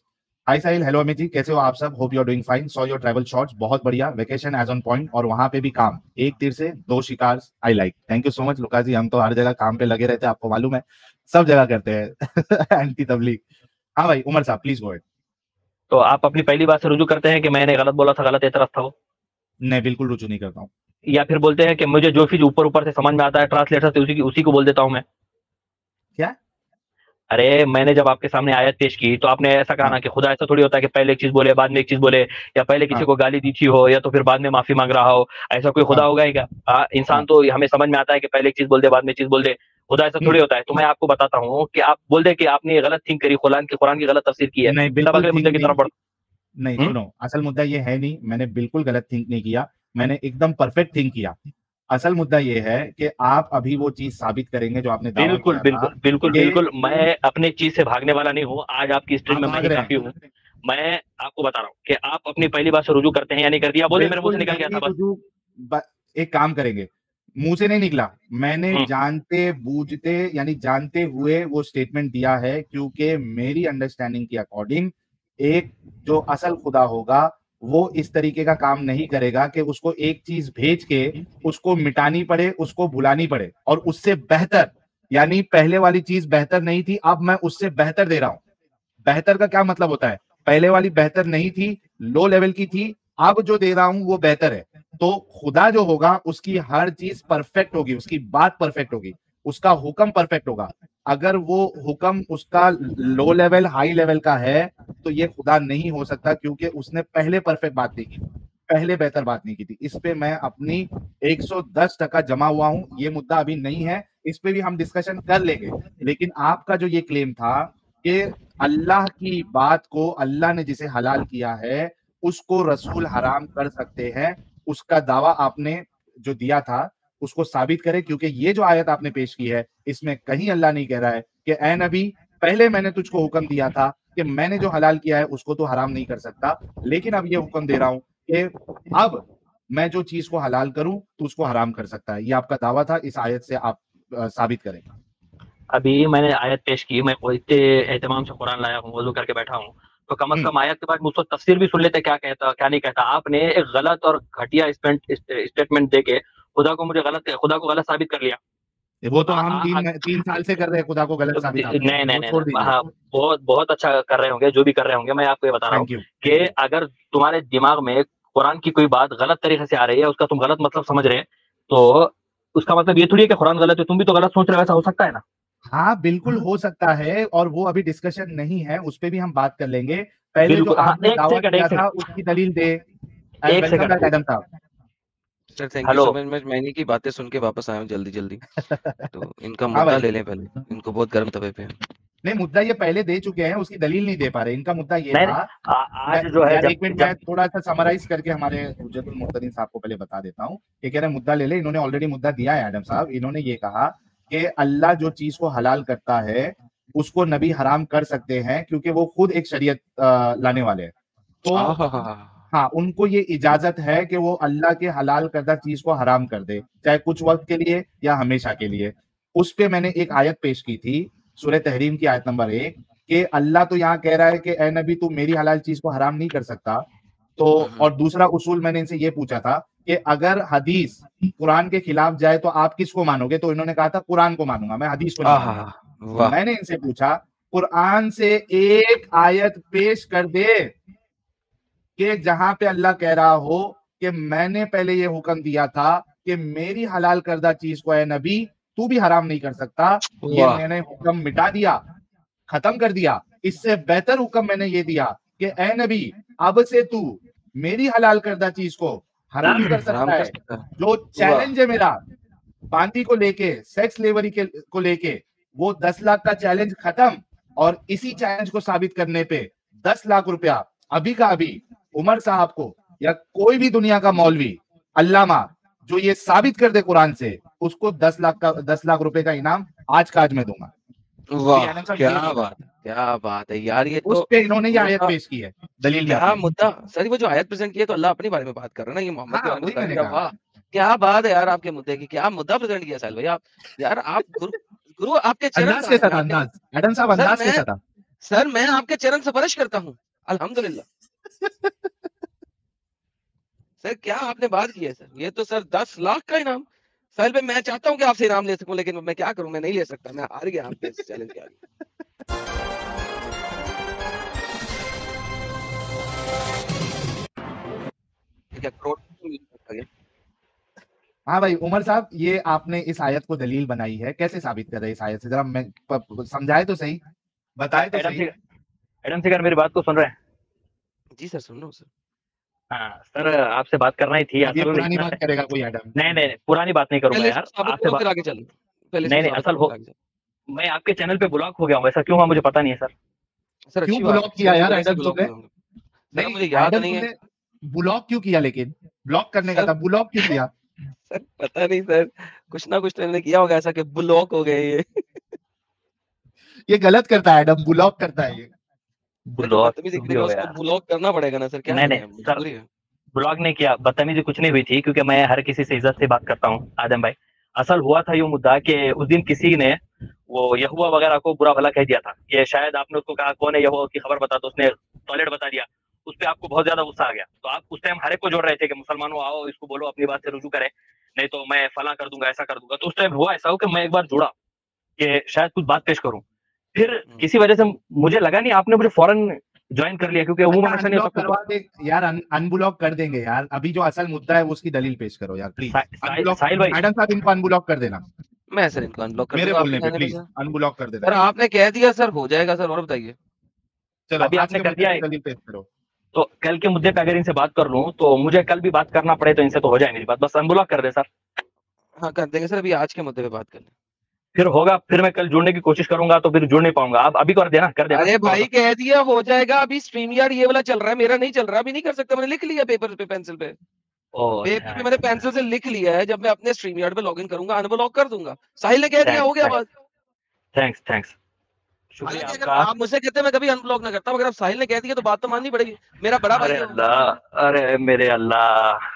Hi Sahil, hello Amit ji, कैसे हो आप सब? Hope you are doing fine. Saw your travel shots, बहुत बढ़िया। वेकेशन एज ऑन पॉइंट, और वहां पे भी काम, एक तीर से दो शिकार। I like, thank you so much Lucas ji. हम तो हर जगह काम पे लगे रहते हैं, आपको मालूम है, सब जगह करते हैं। एंटी तबलीग। हाँ भाई उमर साहब प्लीज गो अहेड। तो आप अपनी पहली बात से रुजू करते हैं कि मैंने गलत बोला था, गलत एतराज था वो, नहीं बिल्कुल रुचु नहीं करता हूँ। या फिर बोलते हैं कि मुझे जो चीज ऊपर ऊपर से समझ में आता है ट्रांसलेटर से उसी को बोल देता हूं मैं? क्या? अरे मैंने जब आपके सामने आयत पेश की तो आपने ऐसा कहा हाँ ना कि खुदा ऐसा थोड़ी होता है कि पहले एक चीज बोले बाद में एक चीज बोले, या पहले किसी हाँ को गाली दी थी हो या तो फिर बाद में माफी मांग रहा हो। ऐसा कोई खुदा हाँ होगा ही क्या? इंसान हाँ तो हमें समझ में आता है कि पहले एक चीज बोल दे बाद में एक चीज बोल दे। खुदा ऐसा थोड़ी हम्म, होता है। तो मैं आपको बताता हूँ कि आप बोल दे कि आपने ये गलत थिंक करी, कुरान की गलत तफसीर की है, नहीं तब बिल्कुल अगले मुद्दे थिंक की नहीं, तरफ बढ़। नहीं हम्म? सुनो, असल मुद्दा ये है नहीं, मैंने बिल्कुल गलत थिंक नहीं किया, मैंने एकदम परफेक्ट थिंक किया। असल मुद्दा ये है कि आप अभी वो चीज साबित करेंगे जो आपने दावा बिल्कुल किया था बिल्कुल बिल्कुल कि बिल्कुल, मैं अपने चीज से भागने वाला नहीं हूँ। आज आपकी स्ट्रीम आप में मैं भाग ही रहे काफी हैं। हूँ। मैं आपको बता रहा हूँ कि आप अपनी पहली बात से रुजू करते हैं या नहीं कर दिया, बोले मेरे मुंह बिल्कुल से निकल गया नहीं था बस। रुजू, एक काम करेंगे, मुंह से नहीं निकला, मैंने हम्म, जानते बूझते यानी जानते हुए वो स्टेटमेंट दिया है, क्योंकि मेरी अंडरस्टैंडिंग के अकॉर्डिंग एक जो असल खुदा होगा वो इस तरीके का काम नहीं करेगा कि उसको एक चीज भेज के उसको मिटानी पड़े, उसको भुलानी पड़े, और उससे बेहतर, यानी पहले वाली चीज बेहतर नहीं थी, अब मैं उससे बेहतर दे रहा हूं। बेहतर का क्या मतलब होता है? पहले वाली बेहतर नहीं थी, लो लेवल की थी, अब जो दे रहा हूं वो बेहतर है। तो खुदा जो होगा उसकी हर चीज परफेक्ट होगी, उसकी बात परफेक्ट होगी, उसका हुक्म परफेक्ट होगा। अगर वो हुक्म उसका लो लेवल हाई लेवल का है तो ये खुदा नहीं हो सकता, क्योंकि उसने पहले परफेक्ट बात नहीं की, पहले बेहतर बात नहीं की थी। इस पे मैं अपनी 110% जमा हुआ हूं। ये मुद्दा अभी नहीं है, इस पे भी हम डिस्कशन कर लेंगे। लेकिन आपका जो ये क्लेम था कि अल्लाह की बात को, अल्लाह ने जिसे हलाल किया है उसको रसूल हराम कर सकते हैं, उसका दावा आपने जो दिया था उसको साबित करें, क्योंकि ये जो आयत आपने पेश की है इसमें कहीं अल्लाह नहीं कह रहा है कि ए नबी, पहले मैंने तुझको हुक्म दिया था कि मैंने जो हलाल किया है उसको तो हराम नहीं कर सकता, लेकिन अब ये हुक्म दे रहा हूं कि अब मैं जो चीज को हलाल करूं तो उसको हराम कर सकता है। ये आपका दावा था, इस आयत से आप साबित करें। अभी मैंने आयत पेश की, मैं इतने एहतमाम से कुरान लाया हूँ, वजू करके बैठा हूँ, तो कम से हम्म, कम आयत के बाद मुझको तफसीर भी सुन लेते क्या कहता क्या नहीं कहता। आपने एक गलत और घटिया स्टेटमेंट दे के खुदा को गलत साबित कर लिया। वो तो आ, हम आ, आ, 3 साल से कर रहे हैं खुदा को गलत साबित, आप नहीं नहीं वो नहीं छोड़ नहीं, दीजिए। हाँ, बहुत बहुत अच्छा कर रहे होंगे जो भी कर रहे होंगे। मैं आपको ये बता रहा हूँ थैंक यू। कि अगर तुम्हारे दिमाग में कुरान की कोई बात गलत तरीके से आ रही है, उसका तुम गलत मतलब समझ रहे हैं, तो उसका मतलब ये थोड़ी है कि कुरान गलत है, तुम भी तो गलत सोच रहे हो। ऐसा हो सकता है ना? हाँ बिल्कुल हो सकता है, और वो अभी डिस्कशन नहीं है, उस पे भी हम बात कर लेंगे। पहले जो बिल्कुल, हाँ, आपने दावा किया एक था सेकंड, उसकी दलील दे। एक वेलकम बैक सेकंड। एडम साहब। Sir thank you hello. So much. मैं इन्हीं की बातें सुन के वापस आया हूँ जल्दी जल्दी। तो इनका हाँ मुद्दा भाई, ले लें पहले, इनको बहुत गर्म तवे पे है। नहीं मुद्दा ये पहले दे चुके हैं, उसकी दलील नहीं दे पा रहे। इनका मुद्दा ये नहीं था, नहीं, आज जो है यार जब एक मिनट, मैं जब थोड़ा सा समराइज करके हमारे हुज्जतुल मुहतरीन साहब को पहले बता देता हूँ। ये कह रहे हैं मुद्दा ले ले, इन्होंने ऑलरेडी मुद्दा दिया है एडम साहब। इन्होंने ये कहा कि अल्लाह जो चीज को हलाल करता है उसको नबी हराम कर सकते हैं, क्योंकि वो खुद एक शरीयत लाने वाले हैं। तो आहा, हाँ, उनको ये इजाजत है कि वो अल्लाह के हलाल करदा चीज को हराम कर दे, चाहे कुछ वक्त के लिए या हमेशा के लिए। उस पे मैंने एक आयत पेश की थी, सूरह तहरीम की आयत नंबर 1, कि अल्लाह तो यहाँ कह रहा है कि ए नबी तू मेरी हलाल चीज को हराम नहीं कर सकता। तो और दूसरा उसूल मैंने इनसे ये पूछा था कि अगर हदीस कुरान के खिलाफ जाए तो आप किसको मानोगे? तो इन्होंने कहा था कुरान को मानूंगा, मैं हदीस को नहीं आहा, मानूंगा। तो वाह, मैंने इनसे पूछा, कुरान से एक आयत पेश कर दे कि जहां पे अल्लाह कह रहा हो कि मैंने पहले ये हुक्म दिया था कि मेरी हलाल करदा चीज को है नबी तू भी हराम नहीं कर सकता, ये वाह, मैंने हुक्म मिटा दिया, खत्म कर दिया। इससे बेहतर हुक्म मैंने ये दिया कि ए नबी, अब से तू मेरी हलाल करदा चीज को हराम कर हराम सकता कर है। सकता है। जो वाह, चैलेंज है मेरा बांदी को लेके, सेक्स लेवरी के को लेके, वो 10 लाख का चैलेंज खत्म। और इसी चैलेंज को साबित करने पे 10 लाख रुपया अभी का अभी उमर साहब को या कोई भी दुनिया का मौलवी अल्लामा जो ये साबित कर दे कुरान से, उसको 10 लाख रुपए का इनाम आज का आज मैं दूंगा। अभी वाह, आनंद साहब ये क्या बोल रहे हैं, बात है, क्या बात है यार, ये उस तो पे इन्होंने ये आयत मुद्दा, पेश की है दलील में क्या अपने। मुद्दा। सर वो जो आयत प्रेजेंट की है तो अल्लाह अपने बारे में बात कर रहा है ना, ये मोहम्मद के हाँ बारे में वही बता नहीं मैंने रहा। कहा। वाह, क्या बात है यार, आपके मुद्दे की क्या मुद्दा प्रेजेंट किया साहिल भाई आप। यार आप गुरु गुरु आपके चरण अंदाज कहाँ है? कैसा मैं था, आपके अंदाज एडम साहब, सर अंदाज मैं कैसा था? सर मैं आपके चरण स्पर्श करता हूँ, अल्हम्दुलिल्लाह। सर क्या आपने बात की है सर, ये तो सर 10 लाख का इनाम। साहिल भाई मैं चाहता हूँ कि आपसे इनाम ले सकूं, लेकिन मैं क्या करूं, मैं नहीं ले सकता, मैं हार गया आपके इस चैलेंज के आगे। क्या करोड़ मिल सकता है? हाँ भाई उमर साहब, ये आपने इस आयत को दलील बनाई है, कैसे साबित कर रहे हैं इस आयत से? जरा मैं समझाए तो सही, बताए तो सही। एडम सिगर मेरी बात को सुन रहे हैं? जी सर, सुन रहा हूँ सर। हाँ सर, आपसे बात करना ही थी अब ये असल में। पुरानी बात करेगा कोई एडम? नहीं, पुरानी बात नहीं करूंगा पहले यार इसको साबित आपसे करो बात। फिर आगे चलो। पहले नहीं इसको नहीं, साबित असल करो हो, फिर आगे चलो। मैं आपके चैनल पे ब्लॉक हो गया हूँ, ऐसा क्यों हुआ मुझे पता नहीं है सर। सर क्यों अच्छी बात ब्लॉक है, किया किसी यार वजह से एडम ब्लॉक तुमने? हुए होंगे। सर नहीं मुझे याद एडम नहीं है। तुमने ब्लॉक क्यों किया? लेकिन ब्लॉक करने का सर था, ब्लॉक क्यों किया? सर पता नहीं सर, कुछ ना कुछ तो इन्होंने किया होगा ऐसा कि ब्लॉक हो गए ये। ये गलत करता है एडम, ब्लॉक करता है ये। सर जो ब्लॉक बदतमीजी क्यों भी करेगा हो उसको गया? ब्लॉक करना पड़ेगा ना सर, क्या नहीं करें, नहीं सर, मजबूरी है। ब्लॉग नहीं किया, बदतमीजी कुछ नहीं हुई थी, क्योंकि मैं हर किसी से इज्जत से बात करता हूँ आदम भाई। असल हुआ था यूं मुद्दा कि उस दिन किसी ने वो यहुआ वगैरह को बुरा भला कह दिया था, ये शायद आपने उसको कहा कौन है यहुआ की खबर बता, तो उसने टॉयलेट बता दिया। उस पर आपको बहुत ज्यादा गुस्सा आ गया, तो आप उस टाइम हर एक को जोड़ रहे थे कि मुसलमानों आओ इसको बोलो अपनी बात से रुजू करे, नहीं तो मैं फला कर दूंगा ऐसा कर दूंगा। तो उस टाइम हुआ ऐसा हो कि मैं एक बार जुड़ा कि शायद कुछ बात पेश करूं, फिर किसी वजह से मुझे लगा नहीं, आपने मुझे फौरन ज्वाइन कर लिया, क्योंकि अच्छा ऐसा नहीं अनब्लॉक होता। करवा दे यार, अनब्लॉक कर देंगे यार। अभी जो असल मुद्दा है उसकी दलील पेश करो यार प्लीज। अनब्लॉक साहिल भाई, एडम साहब इनको अनब्लॉक कर देना, मैं सर इनको अनब्लॉक कर मेरे दूंगा बोलने आपके पे कहने पे प्लीज सर। अनब्लॉक कर सर देना। आपने कह दिया सर, हो जाएगा सर, और बताइए। चलो अभी आज आपने के कर मुद्दे दिया पे है, दलील पेश करो। तो कल के मुद्दे पे अगर इनसे बात कर लूं तो मुझे कल भी बात करना पड़े तो इनसे तो हो जाए मेरी बात, बस अनब्लॉक कर दे सर। हाँ कर देंगे सर, अभी आज के मुद्दे पे बात कर लें। फिर होगा, फिर मैं कल जुड़ने की कोशिश करूंगा तो फिर जुड़ नहीं पाऊंगा। आप अभी कर देना, कर देना अरे थोड़ा भाई सा। कह दिया हो जाएगा, अभी स्ट्रीम यार्ड ये वाला चल रहा है, मेरा नहीं चल रहा, अभी नहीं कर सकता, मैंने लिख लिया पेपर पे, पेंसिल पे। ओ पेपर पे मैंने पेंसिल से लिख लिया है, जब मैं अपने स्ट्रीम यार्ड पे लॉगिन करूंगा अनब्लॉक कर दूंगा। साहिल ने कह दिया, हो गया बात। थैंक्स थैंक्स, शुक्रिया हालांकि अगर आपका। आप मुझसे कहते मैं कभी अनब्लॉक ना करता, मगर अब साहिल ने कह दिया तो बात तो माननी पड़ेगी, मेरा बड़ा भाई अरे है वो। अल्लाह, अरे मेरे अल्लाह,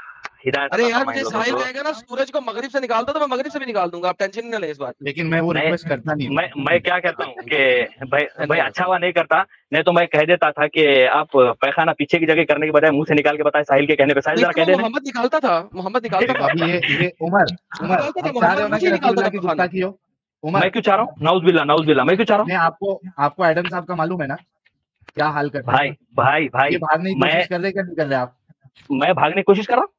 हिदायत अरे अता यार फरमाए मुझे लोगों साहिल को। कहेगा ना सूरज को मगरिब से निकाल दो, तो मैं मगरिब से भी निकाल दूंगा, आप टेंशन नहीं ले इस बात की। लेकिन मैं वो नहीं, रिक्वेस्ट करता नहीं हूँ। मैं क्या कहता हूँ कि भाई धन्यवाद। अच्छा हुआ नहीं करता, नहीं तो मैं कह देता था कि आप पैखाना पीछे की जगह करने के बजाय मुंह से निकाल के बताए साहिल के कहने पे। साहिल नहीं जरा तो कह वो देना। मोहम्मद निकालता था, मोहम्मद निकालता था, अभी ये उमर उमर निकालता था आप चाह रहे हो मोहम्मद, ना कि मुझे निकालता रसूलुल्लाह था की खाना। गुस्ताखी हो? मैं उमर क्यों चाह रहा हूँ? नाउज बिल्ला, मैं क्यों चाह रहा नहीं, आपको एडम साहब का मालूम है ना क्या हाल हूँ? करते हैं? भाई ये भागने की मैं कोशिश कर रहे क्या नहीं कर रहे आप? भागने की कोशिश कर रहा हूँ।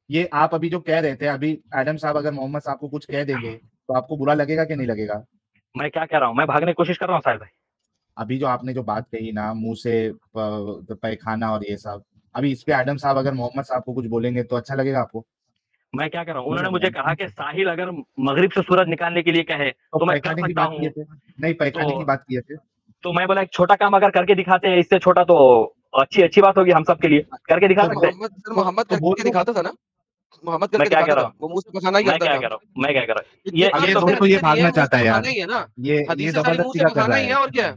ये आप अभी जो कह रहे थे, अभी एडम साहब अगर मोहम्मद साहब को कुछ कह देंगे तो आपको बुरा लगेगा कि नहीं लगेगा? मैं क्या कह रहा हूँ? मैं भागने की कोशिश कर रहा हूँ साहिल भाई। अभी जो आपने जो बात कही ना, मुंह से पैखाना और ये सब, अभी इस पे एडम साहब अगर मोहम्मद साहब को कुछ बोलेंगे तो अच्छा लगेगा आपको? मैं क्या कह रहा हूँ, उन्होंने मुझे कहा कि साहिल अगर मगरिब से सूरज निकालने के लिए कहे तो तो मैं कर पैखाने की सकता बात हूँ। किए थे, नहीं पैखाने की तो बात किए थे। तो मैं बोला एक छोटा काम अगर करके दिखाते हैं, इससे छोटा तो अच्छी बात होगी हम सब के लिए, करके दिखा तो सकते हैं। मोहम्मद सर, मोहम्मद तो करके बोलो। दिखाता था ना, मोहम्मद मैं करके क्या कह दिखाता रहा था, वो मुंह से पखाना ही करता था। मैं क्या कह रहा हूँ, ये जितना अब भी ये तो दो हदीसें तो ये नहीं है, भागना मुंह से चाहता है यार, पखाना ही है ना, ये हदीसें सारी मुंह से जबरदस्ती का कर पखाना रहा ही है है, और क्या है।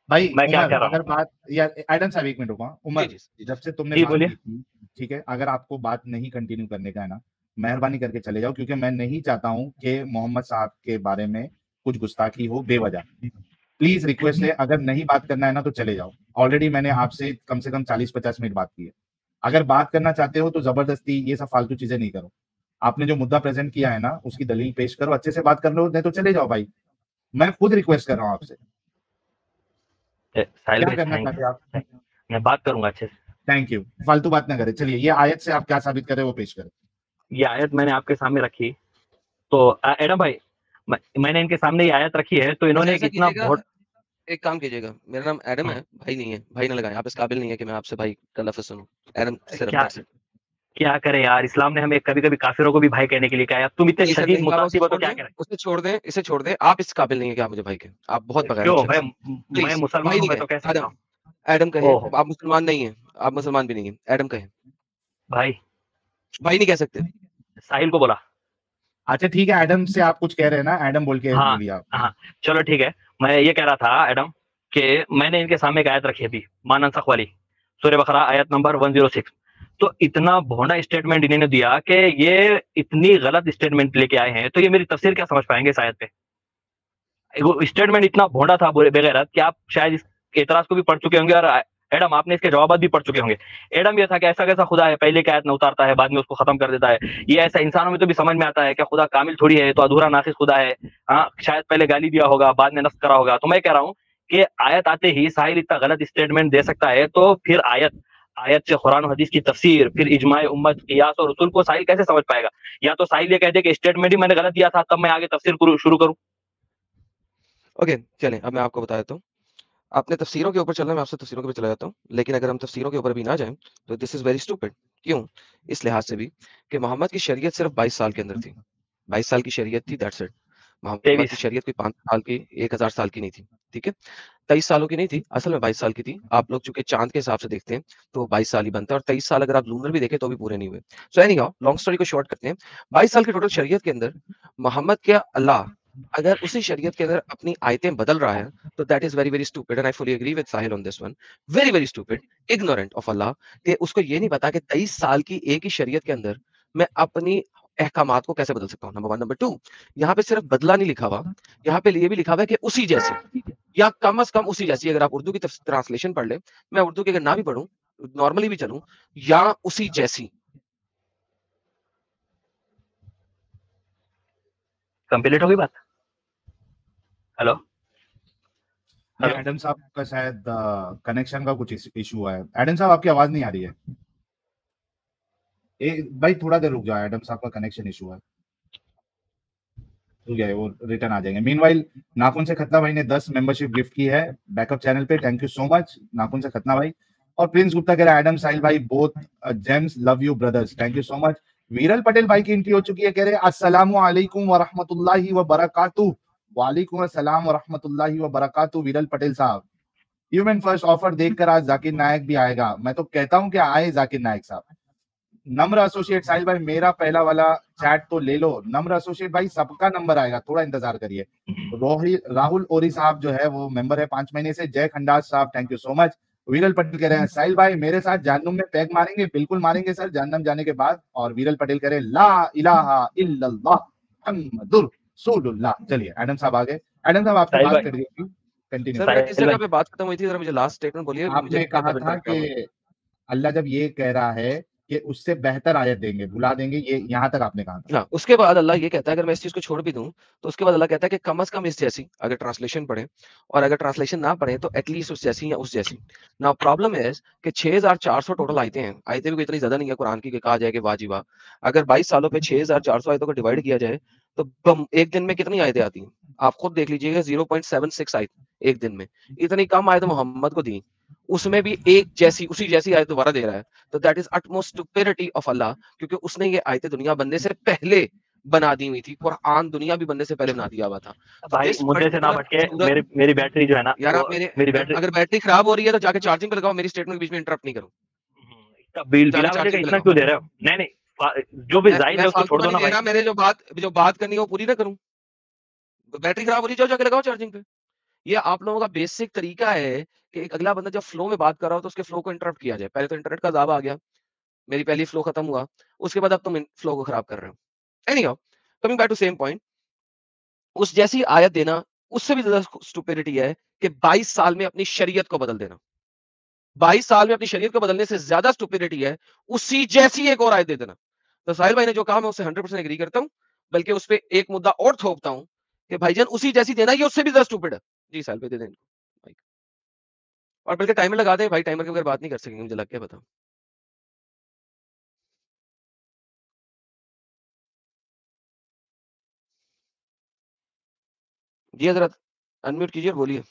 भाई। मैं क्या उमर कह रहा अगर हूँ। बात यार एडम साहब एक मिनट रुको। जी उमर जी जी जब से तुमने जी बात बोलिए। की थी, ठीक है, अगर आपको बात नहीं कंटिन्यू करने का है ना, मेहरबानी करके चले जाओ, क्योंकि मैं नहीं चाहता हूं कि मोहम्मद साहब के बारे में कुछ गुस्ताखी हो बेवजह। प्लीज रिक्वेस्ट है, अगर नहीं बात करना है ना तो चले जाओ। ऑलरेडी मैंने आपसे कम से कम 40-50 मिनट बात की है। अगर बात करना चाहते हो तो जबरदस्ती ये सब फालतू चीजें नहीं करो। आपने जो मुद्दा प्रेजेंट किया है ना उसकी दलील पेश करो, अच्छे से बात कर लो, नहीं तो चले जाओ भाई। मैं खुद रिक्वेस्ट कर रहा हूँ आपसे। साहिल क्या भाई करना चाहते हैं आप? मैं बात करूंगा अच्छे से। थैंक यू, फालतू बात ना करें। चलिए ये आयत से आप क्या साबित करें वो पेश करें। ये आयत मैंने आपके सामने रखी, तो एडम भाई मैंने इनके सामने ये आयत रखी है, तो इन्होंने ऐसा इतना कीजिएगा, एक काम कीजिएगा, मेरा नाम एडम है, भाई नहीं है, भाई ना लगाएं, आप इस काबिल नहीं है कि मैं आपसे भाई का लफ्ज़ सुनूं। एडम सिर्फ क्या दैट्स इट। क्या करे यार, इस्लाम ने हमें कभी कभी काफिरों को भी भाई कहने के लिए कहा है, अब तुम इतने नहीं सर शदीद नहीं, आप उसे मुतासिब हो तो छोड़ क्या दें, करें? उसे छोड़ दें, इसे छोड़ दें, आप इस काबिल नहीं है कि आप मुझे भाई कहें, आप बहुत क्यों? बगैरत शख्स हैं। मैं प्लीज मुसलमान भाई हूं, नहीं मैं तो कह कहें, सकता हूँ। एडम कहें, ओहो आप मुसलमान नहीं हैं, आप मुसलमान भी नहीं हैं, एडम कहें, भाई, भाई नहीं कह सकते। साहिल को बोला। अच्छा ठीक है, एडम से आप कुछ कह रहे हैं ना, एडम बोल के हाँ बोलिए आप। हाँ, चलो ठीक है। मैं ये कह रहा था एडम कि मैंने इनके सामने एक आयत रखी अभी, माननसख वाली, सूरह बकरा आयत नंबर 106। तो इतना भोंडा स्टेटमेंट इन्होंने दिया कि ये इतनी गलत स्टेटमेंट लेके आए हैं, तो ये मेरी तफसीर क्या समझ पाएंगे इस आयत पे? वो स्टेटमेंट इतना भोंडा था बेगैरत कि आप शायद इस एतराज को भी पढ़ चुके होंगे, और एडम आपने इसके जवाब भी पढ़ चुके होंगे। एडम ये था कि ऐसा कैसा खुदा है, पहले की आयत न उतारता है बाद में उसको खत्म कर देता है, ये ऐसा इंसानों में तो भी समझ में आता है कि खुदा कामिल थोड़ी है, तो अधूरा नासिस खुदा है। हाँ, शायद पहले गाली दिया होगा बाद में नस्ख करा होगा। तो मैं कह रहा हूँ कि आयत आते ही साहिल इतना गलत स्टेटमेंट दे सकता है, तो फिर आयत आयत से कुरान और हदीस की तफसीर, फिर इजमाए उम्मत, कियास और उसूल को साहिल कैसे समझ पाएगा? या तो साहिल ये कह दे कि स्टेटमेंट ही मैंने गलत दिया था, तब मैं आगे तफसीर शुरू करूं। ओके चलें, अब मैं आपको बता देता हूँ। आपने तफसीरों के ऊपर चलना है, मैं आपसे तफसीरों के ऊपर चला जाता हूँ। लेकिन अगर हम तफसीरों के ऊपर भी ना जाएं तो दिस इज़ वेरी स्टूपिड। क्यों? इस लिहाज से भी कि मोहम्मद की शरीयत सिर्फ 22 साल के अंदर थी। 22 साल की शरीयत थी, दैट्स इट। मोहम्मद 23 की शरीयत कोई 5 साल की, 1000 साल की नहीं थी, ठीक है? 23 सालों की नहीं थी, असल में 22 साल की थी। आप लोग चूंकि चांद के हिसाब से देखते हैं तो 22 साल ही बनता है, और 23 साल अगर आप लूनर भी देखें तो भी पूरे नहीं हुए। So any how, long story को शॉर्ट करते हैं। 22 साल की टोटल शरीयत के अंदर मोहम्मद के अल्लाह अगर उसी शरीयत के अंदर अपनी आयतें बदल रहा है तो that is very very stupid, and I fully agree with Sahil on this one. Very very stupid, ignorant of Allah, कि उसको ये नहीं पता कि 23 साल की एक ही शरीयत के अंदर मैं अपनी अहकामात को कैसे बदल सकता हूँ। Number one. नंबर टू, यहाँ पे सिर्फ बदला नहीं लिखा हुआ, यहाँ पे ये भी लिखा हुआ है कि उसी जैसी, या कम से कम उसी जैसी। अगर आप उर्दू की ट्रांसलेशन पढ़ ले, मैं उर्दू की अगर ना भी पढ़ूं, नॉर्मली भी चलूं, या उसी जैसी। कंप्लीट हो गई बात? हेलो ये एडम साहब का शायद कनेक्शन का कुछ इशू है। एडम साहब आपकी आवाज नहीं आ रही है। भाई थोड़ा देर रुक जाओ, एडम साहब का कनेक्शन इशू है। रुक जाए, वो रिटर्न आ जाएंगे। मीनवाइल नाखून से खतना भाई ने 10 मेंबरशिप गिफ्ट की है बैकअप चैनल पे, थैंक यू सो मच नाखून से खतना भाई। और प्रिंस गुप्ता कह रहा है एडम साहिल भाई both James, love you brothers, thank you so much. वीरल पटेल भाई की एंट्री हो चुकी है, कह रहे हैं अस्सलामु अलैकुम व रहमतुल्लाहि व बरकातुहू। वालेकुम अस्सलाम व रहमतुल्लाहि व बरकातुहू। वीरल पटेल साहब, ह्यूमन फर्स्ट ऑफर देखकर आज जाकिर नायक भी आएगा। मैं तो कहता हूं कि आए जाकिर नायक साहब। नम्र एसोसिएट साहिल भाई मेरा पहला वाला चैट तो ले लो। नम्र एसोसिएट भाई सबका नंबर आएगा, थोड़ा इंतजार करिए। राहुल ओरी साहब जो है वो मेंबर है 5 महीने से। जय खंडास साहब, थैंक यू सो मच। वीरल पटेल कह रहे हैं साहिल भाई मेरे साथ जहन्नुम में पैग मारेंगे? बिल्कुल मारेंगे सर, जहन्नम जाने के बाद। और वीरल पटेल कह रहे हैं ला इलाहा इल्लल्लाह मुहम्मदुर रसूलुल्लाह। चलिए एडम साहब आगे। एडम साहब आपकी बात करिए, कंटिन्यू। सर मैं किस जगह पे बात खत्म हुई थी, जरा मुझे लास्ट स्टेटमेंट बोलिए। आपने कहा था कि अल्लाह जब ये कह रहा है कि उससे बेहतर आयत देंगे, भुला देंगे, ये यहाँ तक आपने कहा था। हाँ, उसके बाद अल्लाह ये कहता है, अगर मैं इस चीज को छोड़ भी दूं तो उसके बाद अल्लाह कहता है कि कम से कम इस जैसी अगर ट्रांसलेशन पढ़े, और अगर ट्रांसलेशन ना पढ़े तो एटलीस्ट उस जैसी या उस जैसी। नाउ प्रॉब्लम इज कि 6400 टोटल आयतें हैं। आयतें भी कोई इतनी ज्यादा नहीं है कुरान की कि कहा जाए कि वाह जी वाह। अगर 22 सालों पे 6400 आयतों को डिवाइड किया जाए तो एक दिन में कितनी आयतें आती हैं? आप खुद देख लीजिएगा, 0.76 आयत एक दिन में। इतनी कम आयत मोहम्मद को दी, उसमें भी एक जैसी उसी जैसी आयत दोबारा दे रहा है। तो that is utmost stupidity of Allah, क्योंकि उसने ये आयतें दुनिया बनने से पहले बना दी हुई थी। कुरान दुनिया भी बनने से पहले बना दिया हुआ था। भाई मुद्दे से ना भटके, मेरी बैटरी जो है ना यार, आप मेरी बैटरी, अगर बैटरी खराब हो रही है तो जाके चार्जिंग पे लगाओ। मेरी स्टेटमेंट के बीच में इंटरप्ट नहीं करो। बिना वजह का इतना क्यों दे रहे हो? नहीं नहीं, जो भी जायज है उसको छोड़ दो ना भाई। मेरे जो बात करनी है वो पूरी ना करूं? बैटरी खराब हो रही है, जाके लगाओ चार्जिंग पे। ये आप लोगों का बेसिक तरीका है कि एक अगला बंदा जब फ्लो में बात कर रहा हो तो उसके फ्लो को इंटरप्ट किया जाए। पहले तो इंटरनेट का अज़ाब आ गया, मेरी पहली फ्लो खत्म हुआ, उसके बाद अब तुम फ्लो को खराब कर रहे हो। Anyhow, coming back to same point, उस जैसी आयत देना उससे भी ज्यादा स्टुपिडिटी है कि 22 साल में अपनी शरीयत को बदल देना। 22 साल में अपनी शरीयत को बदलने से ज्यादा स्टुपिडिटी है उसी जैसी एक और आयत दे देना। तो साहिल भाई ने जो कहा मैं उससे 100% एग्री करता हूं, बल्कि उस पर एक मुद्दा और थोपता हूं कि भाईजान उसी जैसी देना, ये उससे भी ज्यादा स्टुपिड है। जी साहिल भाई दे दें इनको। और बल्कि टाइमर लगा दे भाई, टाइमर के बगैर बात नहीं कर सकेंगे, मुझे लग के बताओ। जी हजरत, अनम्यूट कीजिए और बोलिए।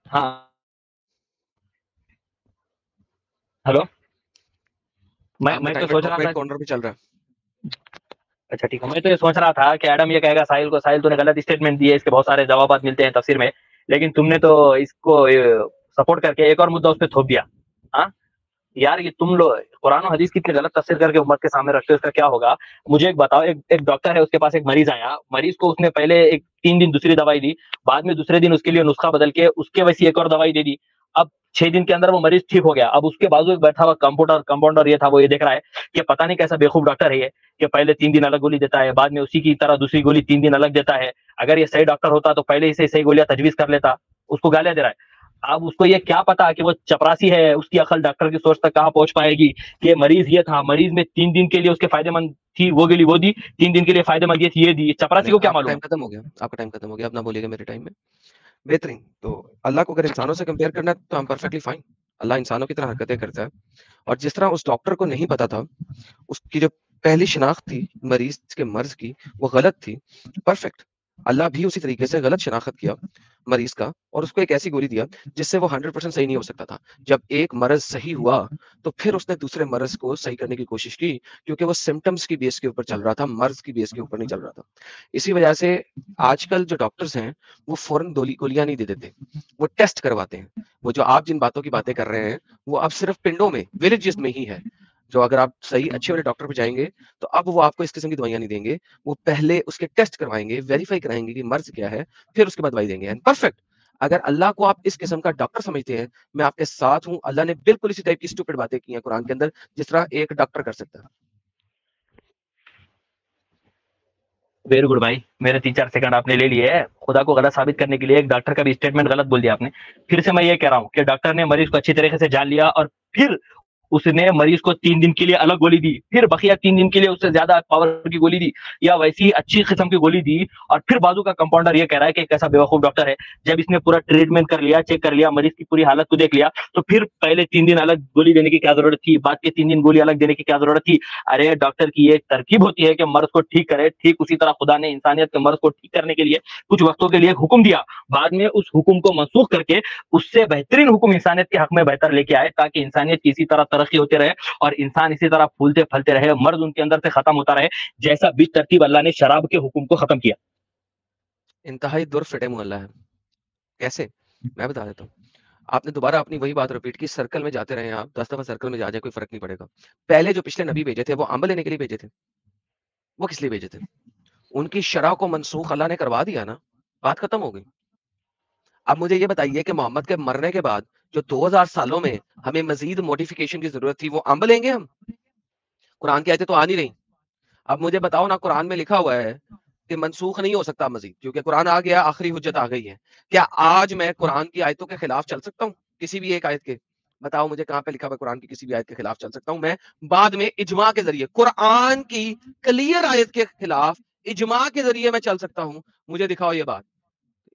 हाँ हेलो, मैं तो सोच रहा था कॉर्नर पे चल रहा है। अच्छा ठीक है, मैं तो ये सोच रहा था कि एडम ये कहेगा साहिल को, साहिल तूने गलत स्टेटमेंट दिए, इसके बहुत सारे जवाब मिलते हैं तफसीर में, लेकिन तुमने तो इसको सपोर्ट करके एक और मुद्दा उस पर थोप दिया। हाँ यार, ये तुम लोग कुरान और हदीस की इतनी गलत तफसीर करके उम्मत के सामने रखते हो, इसका क्या होगा? मुझे एक बताओ, एक डॉक्टर है, उसके पास एक मरीज आया, मरीज को उसने पहले 3 दिन दूसरी दवाई दी, बाद में दूसरे दिन उसके लिए नुस्खा बदल के उसके वैसी एक और दवाई दे दी। अब 6 दिन के अंदर वो मरीज ठीक हो गया। अब उसके बाजू एक बैठा हुआ कंपाउंडर ये था, वो ये देख रहा है कि पता नहीं कैसा बेवकूफ डॉक्टर है ये, कि पहले 3 दिन अलग गोली देता है, बाद में उसी की तरह दूसरी गोली 3 दिन अलग देता है। अगर ये सही डॉक्टर होता तो पहले ही सही गोलियां तजवीज कर लेता, उसको गालियां दे रहा है। अब उसको ये क्या पता कि वो चपरासी है, उसकी अकल डॉक्टर की सोच तक कहाँ पहुंच पाएगी कि मरीज ये था, मरीज में 3 दिन के लिए उसके फायदेमंद थी वो गोली वो दी, 3 दिन के लिए फायदेमंद ये थी ये दी। चपरासी को क्या मालूम? टाइम खत्म हो गया, आपका टाइम खत्म हो गया, अब ना बोलिएगा मेरे टाइम में। बेहतरीन। तो अल्लाह को अगर इंसानों से कंपेयर करना है तो हम परफेक्टली फाइन। अल्लाह इंसानों की तरह हरकतें करता है, और जिस तरह उस डॉक्टर को नहीं पता था, उसकी जो पहली शिनाख्त थी मरीज के मर्ज की, वो गलत थी। परफेक्ट। अल्लाह भी उसी तरीके से गलत शिनाख्त किया मरीज का, और उसको एक ऐसी गोली दिया जिससे वो 100% सही नहीं हो सकता था। जब एक मर्ज सही हुआ, तो फिर उसने दूसरे मर्ज को सही करने की कोशिश की, क्योंकि वो सिम्टम्स की बेस के ऊपर चल रहा था, मर्ज की बेस के ऊपर नहीं चल रहा था। इसी वजह से आजकल जो डॉक्टर्स हैं, वो फौरन गोलियां नहीं दे देते, वो टेस्ट करवाते हैं। वो जो आप जिन बातों की बातें कर रहे हैं, वो अब सिर्फ पिंडों में, विलेजेस में ही है। जो अगर आप सही अच्छे वाले डॉक्टर पे जाएंगे, तो अब वो आपको इस किस्म की दवाइयां नहीं देंगे, वो पहले उसके टेस्ट करवाएंगे, वेरीफाई कराएंगे कि मर्ज क्या है, फिर उसके बाद दवाई देंगे। And perfect. अगर अल्लाह को आप इस किस्म का डॉक्टर समझते हैं, मैं आपके साथ हूं। अल्लाह ने बिल्कुल इसी टाइप की स्टूपिड बातें की हैं कुरान के अंदर, जिस तरह एक डॉक्टर कर सकता है। वेरी गुड भाई, मेरे 3-4 सेकंड आपने ले लिए है खुदा को गलत साबित करने के लिए। एक डॉक्टर का भी स्टेटमेंट गलत बोल दिया आपने। फिर से मैं ये कह रहा हूँ कि डॉक्टर ने मरीज को अच्छी तरीके से जान लिया, और फिर उसने मरीज को 3 दिन के लिए अलग गोली दी, फिर बकिया 3 दिन के लिए उससे ज्यादा पावर की गोली दी, या वैसी अच्छी किस्म की गोली दी, और फिर बाजू का कंपाउंडर ये कह रहा है कि कैसा बेवकूफ डॉक्टर है। जब इसने पूरा ट्रीटमेंट कर लिया, चेक कर लिया, मरीज की पूरी हालत को देख लिया, तो फिर पहले 3 दिन अलग गोली देने की क्या जरूरत थी, बाद के 3 दिन गोली अलग देने की क्या जरूरत थी? अरे डॉक्टर की एक तरकीब होती है कि मर्ज को ठीक करे, ठीक उसी तरह खुदा ने इंसानियत के मर्ज को ठीक करने के लिए कुछ वक्तों के लिए एक हुक्म दिया, बाद में उस हुक्म को मनसूख करके उससे बेहतरीन हुक्म इंसानियत के हक में बेहतर लेके आए, ताकि इंसानियत की इसी तरह तरक्की होते रहे और इंसान इसी तरह फूलते फलते रहे, मर्ज उनके अंदर से खत्म होता रहे, जैसा बीच तरतीब अल्लाह ने शराब के हुक्म को खत्म किया। इंतहाई दुर फिटे मुअल्ला है। कैसे? मैं बता देता हूँ। आपने दोबारा अपनी वही बात रिपीट की, सर्कल में जाते रहे आप, 10 दफा सर्कल में जा जाए, कोई फर्क नहीं पड़ेगा। पहले जो पिछले नबी भेजे थे, वो अंब लेने के लिए भेजे थे। वो किस लिए भेजे थे? उनकी शरह को मनसूख अल्लाह ने करवा दिया ना, बात खत्म हो गई। अब मुझे ये बताइए कि मोहम्मद के मरने के बाद जो 2000 सालों में हमें मजीद मॉडिफिकेशन की जरूरत थी, वो अंब लेंगे हम? कुरान की आयतें तो आ नहीं रही। अब मुझे बताओ ना, कुरान में लिखा हुआ है कि मनसूख नहीं हो सकता मजीद, क्योंकि कुरान आ गया, आखिरी हुज्जत आ गई है। क्या आज मैं कुरान की आयतों के खिलाफ चल सकता हूँ? किसी भी एक आयत के? बताओ मुझे कहाँ पे लिखा हुआ कुरान की किसी भी आयत के खिलाफ चल सकता हूँ मैं? बाद में इजमा के जरिए, कुरान की क्लियर आयत के खिलाफ इजमा के जरिए मैं चल सकता हूँ। मुझे दिखाओ ये बात।